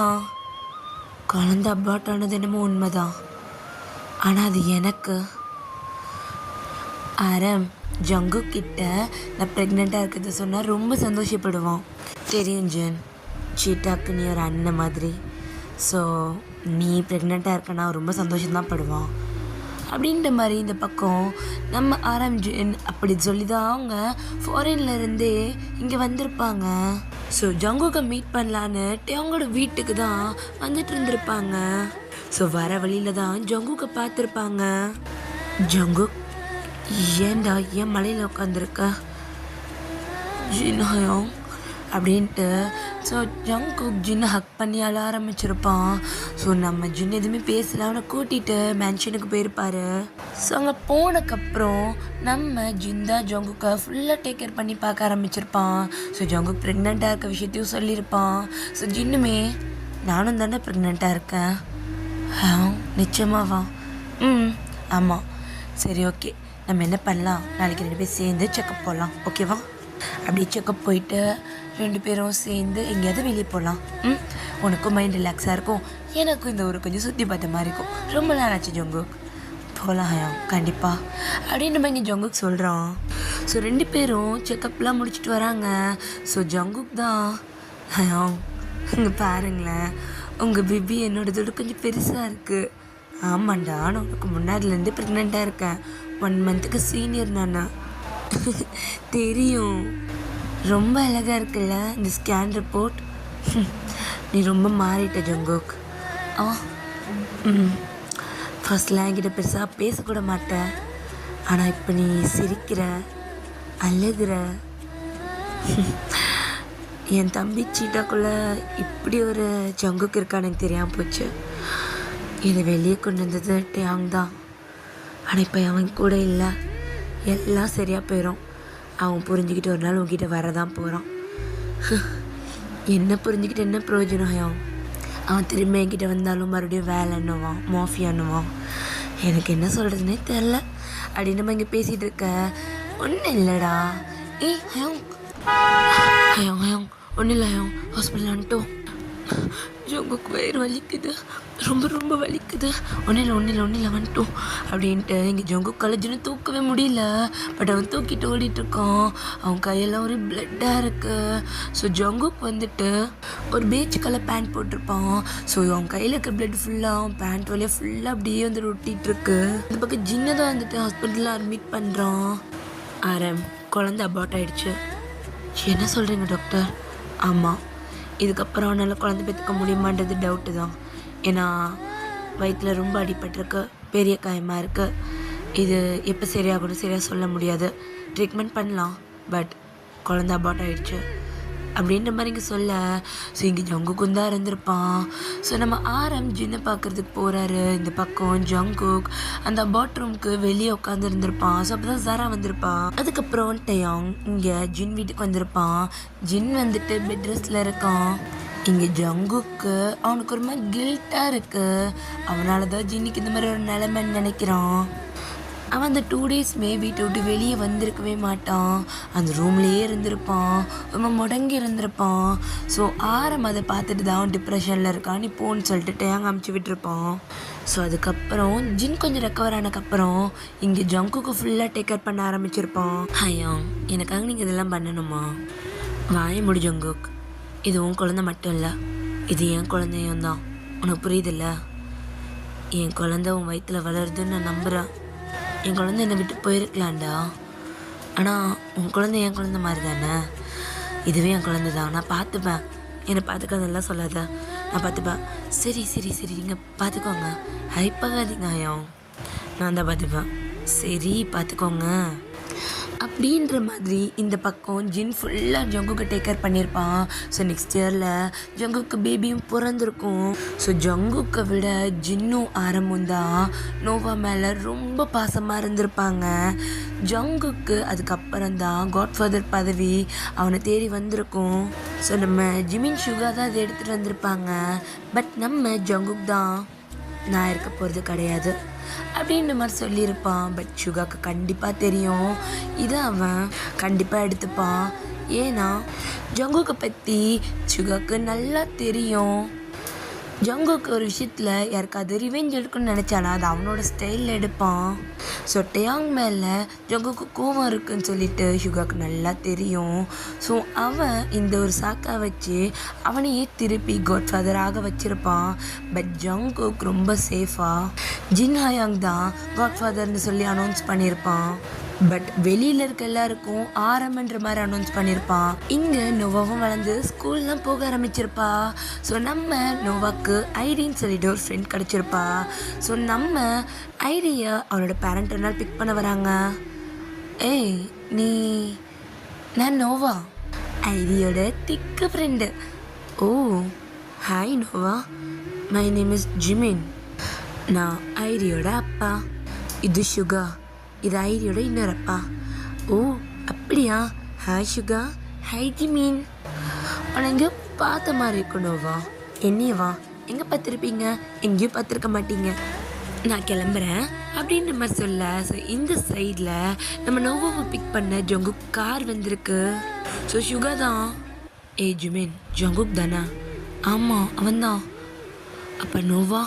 Speaker 1: குழந்த அபார்ட் ஆனது என்னமோ உண்மைதான். ஆனால் அது எனக்கு ஆரம் ஜங்கு கிட்ட நான் ப்ரெக்னெண்ட்டாக இருக்கிறத சொன்னால் ரொம்ப சந்தோஷப்படுவான். தெரியும் ஜென், சீட்டாக்கு நீ ஒரு அண்ணன் மாதிரி. ஸோ நீ ப்ரெக்னெண்ட்டாக இருக்கனா ரொம்ப சந்தோஷம்தான் படுவான் அப்படின்ற மாதிரி. இந்த பக்கம் நம்ம ஆரம் ஜென் அப்படி சொல்லி தான் அவங்க ஃபாரின்லேருந்தே இங்கே வந்திருப்பாங்க. ஸோ ஜங்குக்கை மீட் பண்ணலான்னு அவங்களோட வீட்டுக்கு தான் வந்துட்டு இருந்திருப்பாங்க. ஸோ வர வழியில் தான் ஜங்குக்கை பார்த்துருப்பாங்க. ஜங்குக், ஏன்டா ஏன் மலையில் உட்காந்துருக்க ஜின்ஹயோங் அப்படின்ட்டு. ஸோ ஜங்குக் ஜின்னை ஹக் பண்ணி அழ ஆரம்பிச்சிருப்பான். ஸோ நம்ம ஜின் எதுவுமே பேசல, அவனை கூட்டிகிட்டு மேன்ஷனுக்கு போயிருப்பாரு. ஸோ அங்கே போனதுக்கப்புறம் நம்ம ஜிந்தா ஜங்குக்கை ஃபுல்லாக டேக் கேர் பண்ணி பார்க்க ஆரம்பிச்சிருப்பான். ஸோ ஜங்குக் ப்ரெக்னெண்ட்டாக இருக்க விஷயத்தையும் சொல்லியிருப்பான். ஸோ ஜின்னுமே நானும் தானே ப்ரெக்னெண்ட்டாக இருக்கேன். நிச்சயமாவா? ஆமாம். சரி, ஓகே, நம்ம என்ன பண்ணலாம், நாளைக்கு 2 பேர் சேர்ந்து செக்கப் போகலாம், ஓகேவா? அப்படியே செக்கப் போயிட்டு 2 பேரும் சேர்ந்து எங்கேயாவது வெளியே போகலாம். உனக்கும் மைண்ட் ரிலாக்ஸாக இருக்கும், எனக்கும் இந்த ஊருக்கு கொஞ்சம் சுற்றி பார்த்த மாதிரி இருக்கும். ரொம்ப நாள் ஆச்சு ஜங்குக், போகலாம் கண்டிப்பாக அப்படின்னு நம்ம இங்கே ஜங்குக் சொல்கிறோம். ஸோ 2 பேரும் செக்கப்லாம் முடிச்சுட்டு வராங்க. ஸோ ஜங்குக் தான் இங்கே பாருங்களேன், உங்கள் பேபி என்னோடதோட கொஞ்சம் பெருசாக இருக்குது. ஆமாண்டா, நான் உனக்கு முன்னாடிலேருந்து ப்ரெக்னெண்ட்டாக இருக்கேன். 1 மந்த்துக்கு சீனியர் நானா. தெரியும், ரொம்ப அழகாக இருக்குல்ல இந்த ஸ்கேன் ரிப்போர்ட். நீ ரொம்ப மாறிட்ட ஜங்குக். ஃபர்ஸ்ட்லாம் என்கிட்ட பெருசாக பேசக்கூட மாட்டேன், ஆனால் இப்போ நீ சிரிக்கிற, அழுகிற. என் தம்பி சீட்டாக்குள்ளே இப்படி ஒரு ஜங்குக் இருக்கான்னு எனக்கு தெரியாமல் போச்சு. என்னை வெளியே கொண்டு வந்தது டேங் தான். ஆனால் இப்போ அவன் கூட இல்லை, எல்லாம் சரியாக போயிடும். அவன் புரிஞ்சுக்கிட்டு ஒரு நாள் உங்ககிட்ட வரதான் போகிறான். என்ன புரிஞ்சுக்கிட்டு என்ன பிரயோஜனம்? அவன் திரும்ப என்கிட்ட வந்தாலும் மறுபடியும் வேலை என்னவான், மாஃபியானுவான். எனக்கு என்ன சொல்கிறதுனே தெரில அப்படின்னு நம்ம இங்கே பேசிகிட்டு இருக்க. ஒன்றும் இல்லைடா. ஹயோங் ஹயோங் ஹயோங் ஒன்றும் இல்லை ஹயோங், ஹாஸ்பிட்டல் வந்துட்டோம். ஜங்குக்கு வயிறு வலிக்குது, ரொம்ப ரொம்ப வலிக்குது. ஒன்றும் இல்லை வந்துட்டோம் அப்படின்ட்டு இங்கே ஜங்கு கலைஞ்சுன்னு தூக்கவே முடியல. பட் அவன் தூக்கிட்டு ஓடிட்டுருக்கான். அவன் கையெல்லாம் ஒரு பிளட்டாக இருக்குது. ஸோ ஜங்குக்கு வந்துட்டு ஒரு பேச்சு கலர் பேண்ட் போட்டிருப்பான். ஸோ அவன் கையில் இருக்க பிளட் ஃபுல்லாக அவன் பேண்ட் வழியாக ஃபுல்லாக அப்படியே வந்து ஒட்டிகிட்ருக்கு. இந்த பக்கம் ஜின்னை தான் வந்துட்டு ஹாஸ்பிட்டலில் அட்மிட் பண்ணுறான். ஆரம், குழந்தை அபார்ட் ஆகிடுச்சு. என்ன சொல்கிறீங்க டாக்டர்? ஆமாம், இதுக்கப்புறம் அவனால் குழந்தை பெற்றுக்க முடியுமான்றது டவுட்டு தான். ஏன்னா வயிற்றில் ரொம்ப அடிபட்டிருக்கு, பெரிய காயமாக இருக்குது. இது எப்போ சரியாகணும் சரியாக சொல்ல முடியாது. ட்ரீட்மெண்ட் பண்ணலாம், பட் குழந்தை அபார்ட் ஆகிடுச்சு அப்படின்ற மாதிரி இங்கே சொல்ல. ஸோ இங்கே ஜங்குக்கும் தான் இருந்திருப்பான். ஸோ நம்ம ஆரம் ஜின்னை பார்க்குறதுக்கு போகிறாரு. இந்த பக்கம் ஜங்குக் அந்த அபார்ட் ரூமுக்கு வெளியே உட்காந்து இருந்திருப்பான். ஸோ அப்போ தான் ஜரா வந்திருப்பான். அதுக்கப்புறம் டயாங் இங்கே ஜின் வீட்டுக்கு வந்திருப்பான். ஜின் வந்துட்டு பெட் ரெஸ்ட்டில் இருக்கான். இங்கே ஜங்குக்கு அவனுக்கு ஒரு மாதிரி கில்ட்டாக இருக்குது. அவனால தான் ஜின்னுக்கு இந்த மாதிரி ஒரு நிலைமைன்னு நினைக்கிறான். அவன் அந்த 2 டேஸ்மே வீட்டை விட்டு வெளியே வந்திருக்கவே மாட்டான். அந்த ரூம்லேயே இருந்திருப்பான், ரொம்ப முடங்கி இருந்திருப்பான். ஸோ ஆரம் அதை பார்த்துட்டு தான் அவன் டிப்ரெஷனில் இருக்கான், நீ போன்னு சொல்லிட்டு டேங் அமுச்சு விட்டுருப்பான். ஸோ அதுக்கப்புறம் ஜின் கொஞ்சம் ரெக்கவர் ஆனதுக்கப்புறம் இங்கே ஜங்குக்கு ஃபுல்லாக டேக் கேர் பண்ண ஆரம்பிச்சிருப்பான். ஹயோங், எனக்காக நீங்கள் இதெல்லாம் பண்ணணுமா? வாய முடி ஜங்குக், இது உன் குழந்தை மட்டும் இல்லை, இது என் குழந்தையும் தான். உனக்கு புரியுதில்ல? என் குழந்தை உன் வயிற்றில் வளருதுன்னு நான் நம்புகிறேன். என் குழந்தை என்னை விட்டு போயிருக்கலாம்டா, ஆனால் உன் குழந்தை என் குழந்தை மாதிரி தானே. இதுவே என் குழந்தை தான், நான் பார்த்துப்பேன். என்னை பார்த்துக்காதெல்லாம் சொல்லாத, நான் பார்த்துப்பேன். சரி சரி சரி, நீங்கள் பார்த்துக்கோங்க, ஹைப்பாகாதீங்க ஐயம், நான் தான் பார்த்துப்பேன். சரி பார்த்துக்கோங்க அப்படின்ற மாதிரி இந்த பக்கம் ஜின் ஃபுல்லாக ஜங்குக்கு டேக் கேர் பண்ணியிருப்பான். ஸோ நெக்ஸ்ட் இயரில் ஜங்குக்கு பேபியும் பிறந்திருக்கும். ஸோ ஜங்குக்கை விட ஜின்னும் ஆரம்பம் தான் நோவா மேலே ரொம்ப பாசமாக இருந்திருப்பாங்க. ஜங்குக்கு அதுக்கப்புறம் தான் காட்ஃபாதர் பதவி அவனை தேடி வந்திருக்கும். ஸோ நம்ம ஜிமின் ஷுகா தான் அதை எடுத்துகிட்டு வந்திருப்பாங்க. பட் நம்ம ஜங்குக் தான் நான் இருக்க போகிறது கிடையாது, அப்படின்ற மாதிரி சொல்லியிருப்பான். பட் சுகாக்கு கண்டிப்பாக தெரியும் இதை அவன் கண்டிப்பாக எடுத்துப்பான். ஏன்னா ஜங்குக்கை பற்றி சுகாக்கு நல்லா தெரியும். ஜங்குக்கு ஒரு விஷயத்தில் யாருக்காவது ரிவெஞ்ச் எடுக்கணும்னு நினச்சானா அது அவனோட ஸ்டைலில் எடுப்பான். ஸோ டேயாங் மேலே ஜங்குக்கு கோவம் இருக்குன்னு சொல்லிட்டு சுகாக்கு நல்லா தெரியும். ஸோ அவன் இந்த ஒரு சாக்கா வச்சு அவனையே திருப்பி காட்ஃபாதராக வச்சுருப்பான். பட் ஜங்குக் ரொம்ப சேஃபாக ஜின் ஹயாங் தான் காட்ஃபாதர்னு சொல்லி அனௌன்ஸ் பண்ணியிருப்பான். பட் வெளியில் இருக்க எல்லாருக்கும் ஆரம்பன்ற மாதிரி அனௌன்ஸ் பண்ணியிருப்பான். இங்கே நோவாவும் வளர்ந்து ஸ்கூல்லாம் போக ஆரம்பிச்சிருப்பா. ஸோ நம்ம நோவாக்கு ஐடின்னு சொல்லிட்டு ஒரு ஃப்ரெண்ட் கிடச்சிருப்பா. ஸோ நம்ம ஐடியை அவளோட பேரண்ட் ஒரு நாள் பிக் பண்ண வராங்க. ஏய் நான் நோவா, ஐடியோட திக்கு friend. Oh hi Nova, my name is Jimin. நான் ஐடியோட அப்பா. இது சுகா, இது ஐடியோட இன்னொரு அப்பா. ஓ அப்படியா, ஹாய் சுகா. Hi Jimin. உன்னை எங்கேயோ பார்த்த மாதிரி இருக்கணும்வா. என்னையவா? எங்கே பார்த்துருப்பீங்க? எங்கேயும் பார்த்துருக்க மாட்டீங்க. நான் கிளம்புறேன் அப்படின்ற மாதிரி சொல்ல. ஸோ இந்த சைடில் நம்ம நோவாவை பிக் பண்ண ஜங்குக் கார் வந்திருக்கு. ஸோ சுகா தான். ஏய் ஜிமின், ஜங்குக் தானா? ஆமாம் அவன்தான். அப்போ நோவா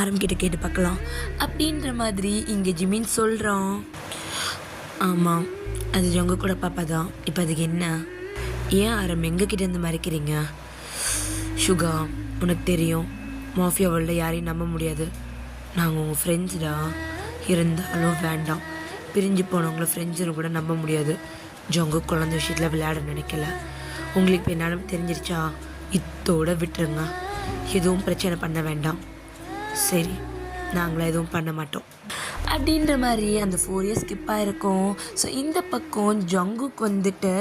Speaker 1: ஆரம்பிக்கிட்ட கேட்டு பார்க்கலாம் அப்படின்ற மாதிரி இங்கே ஜிமின் சொல்கிறான். ஆமாம், அது ஜங்கு கூட பாப்பா தான். இப்போ அதுக்கு என்ன? ஏன் ஆரம் எங்ககிட்ட இருந்து மறைக்கிறீங்க? சுகா, உனக்கு தெரியும் மாஃபியா வேர்ல்டில் யாரையும் நம்ப முடியாது. நாங்கள் உங்கள் ஃப்ரெண்ட்ஸ்டா. இருந்தாலும் வேண்டாம், பிரிஞ்சு போனவங்கள ஃப்ரெண்ட்ஸுன்னு கூட நம்ப முடியாது. ஜங்கு குழந்தை விஷயத்தில் விளையாட நினைக்கல. உங்களுக்கு இப்போ என்னன்னு தெரிஞ்சிருச்சா? இத்தோட விட்டுருங்க. எதுவும் பிரச்சனை பண்ண வேண்டாம். சரி, நாங்களும் எதுவும் பண்ண மாட்டோம் அப்படின்ற மாதிரி அந்த 4 years ஸ்கிப் ஆகிருக்கும். ஸோ இந்த பக்கம் ஜங்குக்கு வந்துட்டு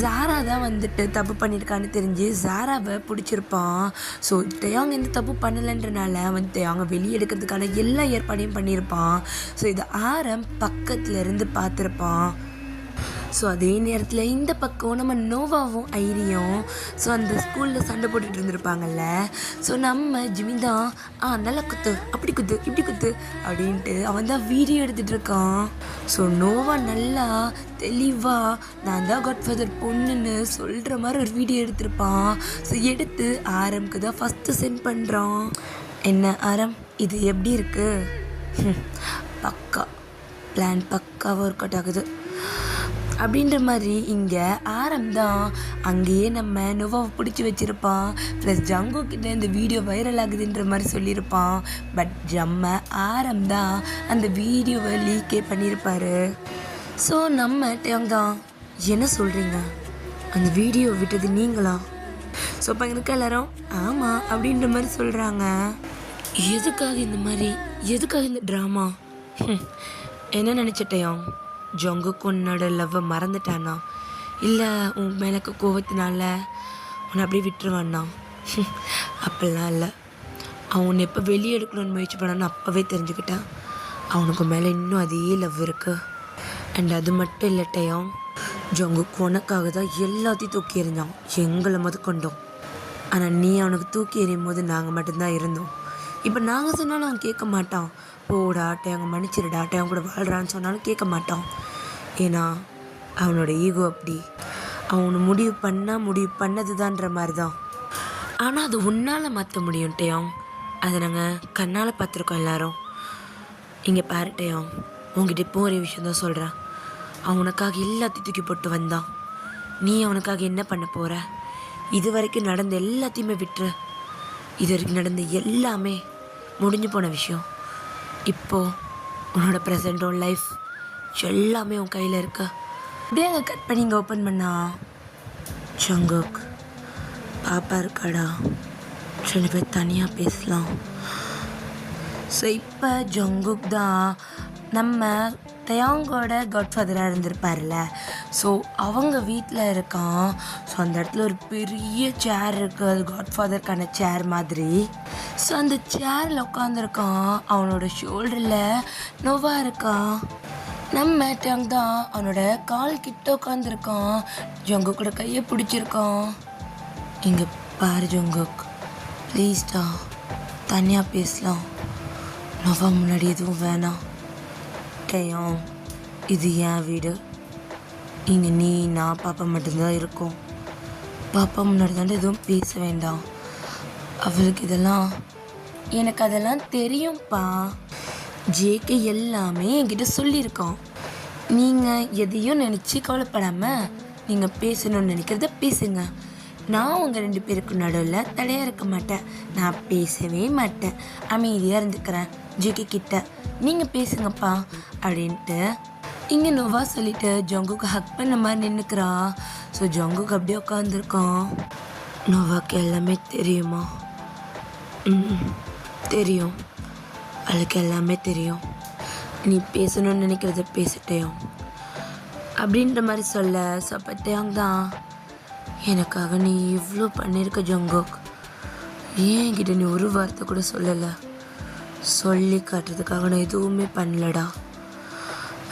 Speaker 1: ஜாரா தான் வந்துட்டு தப்பு பண்ணியிருக்கான்னு தெரிஞ்சு ஜாராவை பிடிச்சிருப்பான். ஸோ டேயாங் எந்த தப்பு பண்ணலைன்றனால அவன் டேயாங்கை வெளியே எடுக்கிறதுக்கான எல்லா ஏற்பாடையும் பண்ணியிருப்பான். ஸோ இதை ஆரம் பக்கத்தில் இருந்து பார்த்துருப்பான். ஸோ அதே நேரத்தில் இந்த பக்கம் நம்ம நோவாவும் ஐரியும் ஸோ அந்த ஸ்கூலில் சண்டை போட்டுட்டு இருந்திருப்பாங்கல்ல. ஸோ நம்ம ஜிமின் தான் நல்லா குத்து, அப்படி குத்து, இப்படி குத்து அப்படின்ட்டு அவன் தான் வீடியோ எடுத்துகிட்டு இருக்கான். ஸோ நோவா நல்லா தெளிவாக நான் தான் காட்ஃபாதர் பொண்ணுன்னு சொல்கிற மாதிரி ஒரு வீடியோ எடுத்திருப்பான். ஸோ எடுத்து ஆரம்க்கு தான் ஃபஸ்ட்டு சென்ட் பண்ணுறான். என்ன ஆரம், இது எப்படி இருக்குது? பக்கா பிளான் பக்காவாக ஒர்க் அவுட் ஆகுது அப்படின்ற மாதிரி இங்கே ஆரம் தான் அங்கேயே நம்ம நோவாவை பிடிச்சி வச்சுருப்பான். ப்ளஸ் ஜங்கு கிட்ட இந்த வீடியோ வைரல் ஆகுதுன்ற மாதிரி சொல்லியிருப்பான். பட் ஆரம் தான் அந்த வீடியோவை லீக்கே பண்ணியிருப்பார். ஸோ நம்ம டேயாங் தான், என்ன சொல்கிறீங்க, அந்த வீடியோ விட்டது நீங்களா? ஸோ இப்போ இருக்க எல்லாரும் ஆமாம் அப்படின்ற மாதிரி சொல்கிறாங்க. எதுக்காக இந்த ட்ராமா? என்ன நினச்சிட்டேயாங், ஜங்குக்கு உன்னோட லவ்வை மறந்துட்டானா? இல்லை உன் மேலக்கு கோவத்தினால உன்னை அப்படியே விட்டுருவான்னா? அப்படிலாம் இல்லை. அவன் உன்னை எப்போ வெளியே எடுக்கணும்னு முயற்சி பண்ணான்னு அப்போவே தெரிஞ்சுக்கிட்டான். அவனுக்கு மேலே இன்னும் அதே லவ் இருக்குது. அண்ட் அது மட்டும் இல்லை டேயாங், ஜங்குக்கு உனக்காக தான் எல்லாத்தையும் தூக்கி எறிஞ்சான், எங்களை கொண்டோம். ஆனால் நீ அவனுக்கு தூக்கி எறியும் போது நாங்கள் மட்டும்தான் இருந்தோம். இப்போ நாங்கள் சொன்னாலும் அவன் கேட்க மாட்டான். போடா டேயாங்க, மன்னிச்சிருடா, டேயாங்க கூட வாழ்கிறான்னு சொன்னாலும் கேட்க மாட்டான். ஏன்னா அவனோட ஈகோ அப்படி. அவனு முடிவு பண்ணது தான்ற மாதிரி தான். ஆனால் அது உன்னால் மாற்ற முடியும் டேயாங். அதை நாங்கள் கண்ணால் பார்த்துருக்கோம் எல்லாரும். இங்கே பாரு டேயாங், உங்ககிட்ட இப்போ ஒரே விஷயம் தான் சொல்கிறேன். அவனுக்காக எல்லாத்தையும் தூக்கி போட்டு வந்தான். நீ அவனுக்காக என்ன பண்ண போகிற? இது வரைக்கும் நடந்த எல்லாத்தையுமே விட்டுரு. இது வரைக்கும் நடந்த எல்லாமே முடிஞ்சு போன விஷயம். இப்போது உன்னோட ப்ரெசண்ட், உன் லைஃப் எல்லாமே உன் கையில் இருக்க. அப்படியே அங்கே கட் பண்ணி இங்கே ஓப்பன் பண்ணா ஜங்குக், பாப்பா இருக்காடா, 2 பேர் தனியாக பேசலாம். ஸோ இப்போ ஜங்குக் தான் நம்ம டேயாங்கோட காட்ஃபாதராக இருந்திருப்பார்ல. ஸோ அவங்க வீட்டில் இருக்கான். ஸோ அந்த இடத்துல ஒரு பெரிய சேர் இருக்குது, அது காட்ஃபாதருக்கான சேர் மாதிரி. ஸோ அந்த சேரில் உட்காந்துருக்கான். அவனோட ஷோல்டரில் நோவா இருக்கான். நம்ம டேயாங் தான் அவனோட கால் கிட்ட உட்காந்துருக்கான். ஜங்குக் கூட கையை பிடிச்சிருக்கான். இங்கே பாரு ஜங்குக், ப்ளீஸ்டா, தனியாக பேசலாம். நோவா முன்னாடி எதுவும் வேணாம். டேயம், இது என் வீடு. இங்கே நீ நான் பாப்பா மட்டும்தான் இருக்கோம். பாப்பா முன்னாடி தாண்டா எதுவும் பேச வேண்டாம். அவளுக்கு இதெல்லாம் எனக்கு அதெல்லாம் தெரியும்ப்பா. ஜேகே எல்லாமே என்கிட்ட சொல்லியிருக்கான். நீங்கள் எதையும் நினச்சி கவலைப்படாமல் நீங்கள் பேசணும்னு நினைக்கிறத பேசுங்க. நான் உங்கள் 2 பேருக்கு நடுவில் தடையாக இருக்க மாட்டேன். நான் பேசவே மாட்டேன், அமைதியாக இருந்துக்கிறேன் ஜேகே கிட்ட. நீங்கள் பேசுங்கப்பா அப்படின்ட்டு இங்கே நோவா சொல்லிட்டு ஜங்குக்கு ஹக் பண்ண மாதிரி நின்றுக்கிறா. ஸோ ஜங்குக்கு அப்படியே உட்காந்துருக்கான். நோவாக்கு எல்லாமே தெரியுமா? தெரியும், அவளுக்கு எல்லாமே தெரியும். நீ பேசணும்னு நினைக்கிறத பேசிட்டேயும் அப்படின்ற மாதிரி சொல்ல. ஸோ பட்டேயாங் தான், எனக்காக நீ இவ்வளோ பண்ணியிருக்க ஜங்குக், ஏன் என்கிட்ட நீ ஒரு வார்த்தை கூட சொல்லலை? சொல்லி காட்டுறதுக்காக நான் எதுவுமே பண்ணலடா.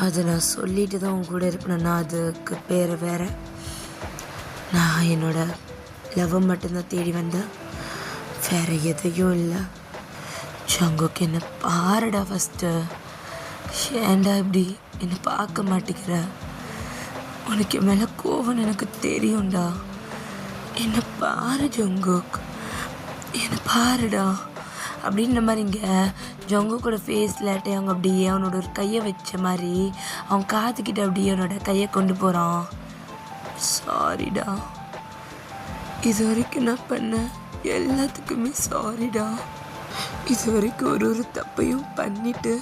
Speaker 1: அதை நான் சொல்லிட்டு தான் உன் கூட இருக்கணும்னா அதுக்கு பேர் வேற. நான் என்னோட லவ் மட்டும்தான் தேடி வந்தேன், வேற எதையும் இல்லை. ஜங்குக் என்னை பாருடா ஃபஸ்ட்டு. ஏன்டா இப்படி என்னை பார்க்க மாட்டேங்கிற? உனக்கு என் மேலே கோவம் எனக்கு தெரியும்டா. என்னை பாரு ஜங்குக், என்னை பாருடா அப்படின்ற மாதிரி. இங்கே ஜங்குக்கோட ஃபேஸில் அவங்க அப்படியே அவனோட ஒரு கையை வச்ச மாதிரி அவன் காத்துக்கிட்ட அப்படியே அவனோட கையை கொண்டு போகிறான். சாரிடா, இது வரைக்கும் நான் பண்ண எல்லாத்துக்குமே சாரிடா. இது வரைக்கும் ஒரு தப்பையும் பண்ணிட்டு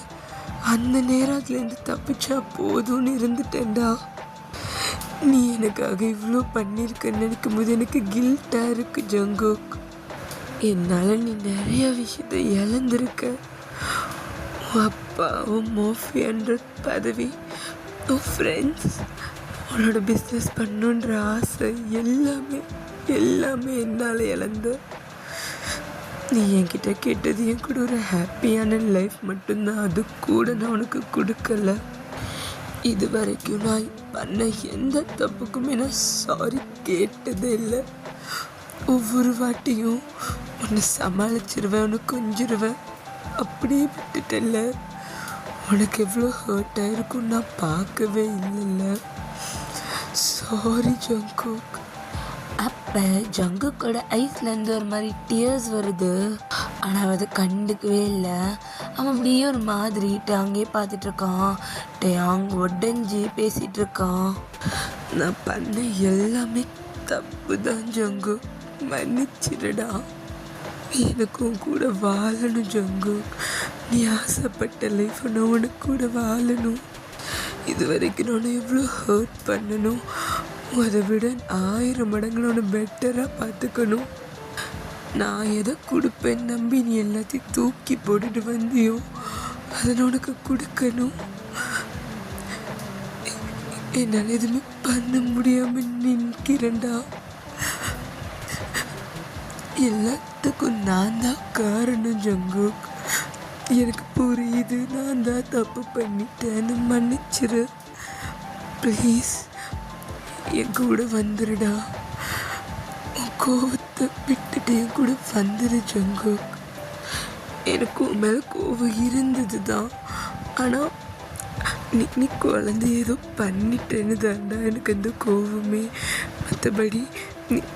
Speaker 1: அந்த நேரத்துலேருந்து தப்பிச்சா போதும்னு இருந்துட்டேன்டா. நீ எனக்காக இவ்வளோ பண்ணியிருக்கன்னு நினைக்கும் போது எனக்கு கில்ட்டாக இருக்கு ஜங்குக். என்னால் நீ நிறைய விஷயத்தை இழந்திருக்க. உன் அப்பா, உன் மாஃபியான்ற பதவி, உன் ஃப்ரெண்ட்ஸ், உன்னோட பிஸ்னஸ் பண்ணுன்ற ஆசை எல்லாமே எல்லாமே என்னால் இழந்த. நீ என்கிட்ட கேட்டது என் கூட ஒரு ஹாப்பியான லைஃப் மட்டும்தான். அது கூட நான் உனக்கு கொடுக்கல. இது வரைக்கும் நான் பண்ண எந்த தப்புக்குமே நான் சாரி கேட்டதே இல்லை. ஒவ்வொரு வாட்டியும் உன்னை சமாளிச்சிருவேன், உன்னை கொஞ்சிருவேன், அப்படியே விட்டுட்டல. உனக்கு எவ்வளோ ஹர்ட் ஆகிருக்கும் நான் பார்க்கவே இல்லைல்ல. Sorry Jungkook. அப்போ ஜங்குக்கோட ஐஸ்லேருந்து ஒரு மாதிரி டியர்ஸ் வருது. ஆனால் அதை கண்டுக்கவே இல்லை. அவன் அப்படியே ஒரு மாதிரி அங்கேயே பார்த்துட்ருக்கான். டேயாங் உடஞ்சி பேசிகிட்டு இருக்கான். நான் பண்ண எல்லாமே தப்பு தான் ஜங்கு, மன்னிச்சிடடா. எனக்கும் கூட வாழணும் ஜங்கு. நீ ஆசைப்பட்ட லைஃப் நான் உனக்கு கூட வாழணும். இது வரைக்கும் நான் எவ்வளோ ஹர்ட் பண்ணணும், அதை விட 1000 மடங்கு நான் பெட்டராக பார்த்துக்கணும். நான் எதை கொடுப்பேன் நம்பி நீ எல்லாத்தையும் தூக்கி போட்டுட்டு வந்தியோ அதை நான் உனக்கு கொடுக்கணும். என்னால் எதுவுமே பண்ண முடியாம நிற்கிறேன்டா. எல்லாத்துக்கும் நான் தான் காரணம் ஜங்கு. எனக்கு புரியுது, நான் தான் தப்பு பண்ணிட்டேன்னு மன்னிச்சிரு ப்ளீஸ். என் கூட வந்துடுடா. உன் கோவத்தை விட்டுட்டு என் கூட வந்துடு ஜங்கு. எனக்கு உன் மேலே கோவம் இருந்தது தான், ஆனால் நீ குழந்தை ஏதோ பண்ணிட்டேன்னு தாண்டா எனக்கு அந்த கோவமே. மற்றபடி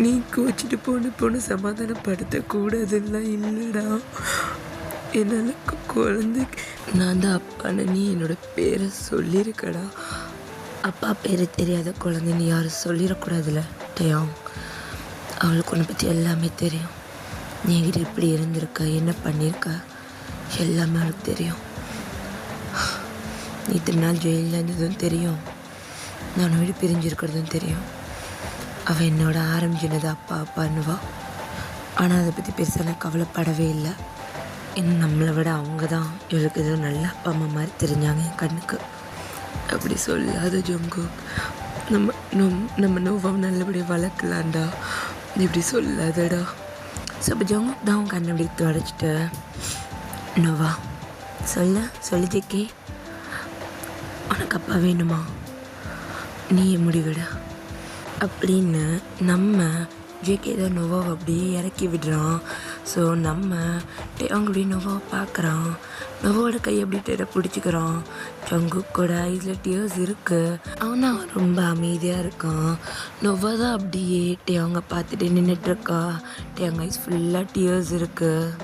Speaker 1: நீ கோச்சிட்டு போன சமாதானப்படுத்தக்கூடாதுலாம் இல்லைடா. என்னால் குழந்தைக்கு நான் தான் அப்பான்னு நீ என்னோட பேரை சொல்லியிருக்கடா. அப்பா பேரை தெரியாத குழந்தைன்னு யாரும் சொல்லிடக்கூடாதுல்ல டேயாங். அவளுக்கு உன்னை பற்றி எல்லாமே தெரியும். நீ என்கிட்ட இப்படி இருந்திருக்க, என்ன பண்ணியிருக்க, எல்லாமே அவளுக்கு தெரியும். நீ இத்தனை நாள் ஜெயிலில் இருந்ததும் தெரியும், நான் வீடு பிரிஞ்சிருக்கிறதும் தெரியும். அவள் என்னோட ஆரம்பிச்சினது அப்பா அப்பான்னுவா. ஆனால் அதை பற்றி பெருசாக நான் கவலைப்படவே இல்லை. இன்னும் நம்மளை விட அவங்க தான் இவளுக்கு ஏதோ நல்ல அப்பா அம்மா மாதிரி தெரிஞ்சாங்க என் கண்ணுக்கு. அப்படி சொல்லாத ஜங்கு. நம்ம நோவாவை நல்லபடியாக வளர்க்கலான்டா, இப்படி சொல்லாதடா. ஸோ அப்போ ஜங்கு தான் உன் கண்ணை அப்படி தொடச்சிட்டு, நோவா சொல்லு ஜேகே, உனக்கு அப்பா வேணுமா, நீ முடிவிட அப்படின்னு நம்ம ஜேகே தான் நோவாவை அப்படியே இறக்கி விடுறான். ஸோ நம்ம அவங்க அப்படி நோவாவை பார்க்குறான். நோவாவோட கை அப்படி டேட்டை பிடிச்சிக்கிறான். ஜங்குக்கோட ஐஸில் டியர்ஸ் இருக்குது. அவன் ரொம்ப அமைதியாக இருக்கான். நோவா தான் அப்படியே அவங்க பார்த்துட்டு நின்றுட்டுருக்கா. அவங்க ஐஸ் ஃபுல்லாக டியர்ஸ் இருக்குது.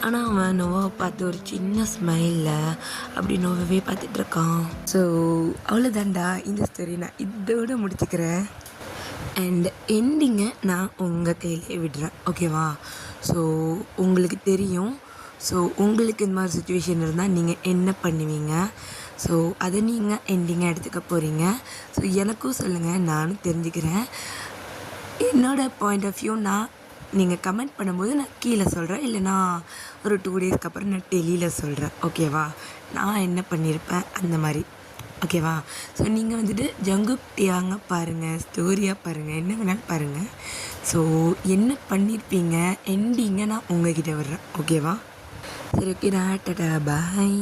Speaker 1: ஆனால் அவன் நோவாவை பார்த்து ஒரு சின்ன ஸ்மைலில் அப்படி நோவாவே பார்த்துட்ருக்கான். ஸோ அவ்வளோதான்டா இந்த ஸ்டோரி. நான் இதோடு முடிச்சுக்கிறேன். அண்ட் எண்டிங்கை நான் உங்கள் கையிலே விடுறேன், ஓகேவா? ஸோ உங்களுக்கு தெரியும். ஸோ உங்களுக்கு இந்த மாதிரி சுச்சுவேஷன் இருந்தால் நீங்கள் என்ன பண்ணுவீங்க? ஸோ அதை நீங்கள் எண்டிங்காக எடுத்துக்க போகிறீங்க. ஸோ எனக்கும் சொல்லுங்கள், நானும் தெரிஞ்சுக்கிறேன். என்னோடய பாயிண்ட் ஆஃப் வியூ நீங்கள் கமெண்ட் பண்ணும்போது நான் கீழே சொல்கிறேன், இல்லைனா ஒரு 2 டேஸ்க்கு அப்புறம் நான் டெல்லியில் சொல்கிறேன், ஓகேவா? நான் என்ன பண்ணியிருப்பேன் அந்த மாதிரி, ஓகேவா? ஸோ நீங்கள் வந்துட்டு ஜங்குக் டியாங்க பாருங்கள், ஸ்டோரியாக பாருங்கள், என்ன வேணாலும் பாருங்கள். ஸோ என்ன பண்ணியிருப்பீங்க எண்டிங்கை நான் உங்ககிட்ட வர்றேன், ஓகேவா? சரி, ஓகே, டாடா பாய்.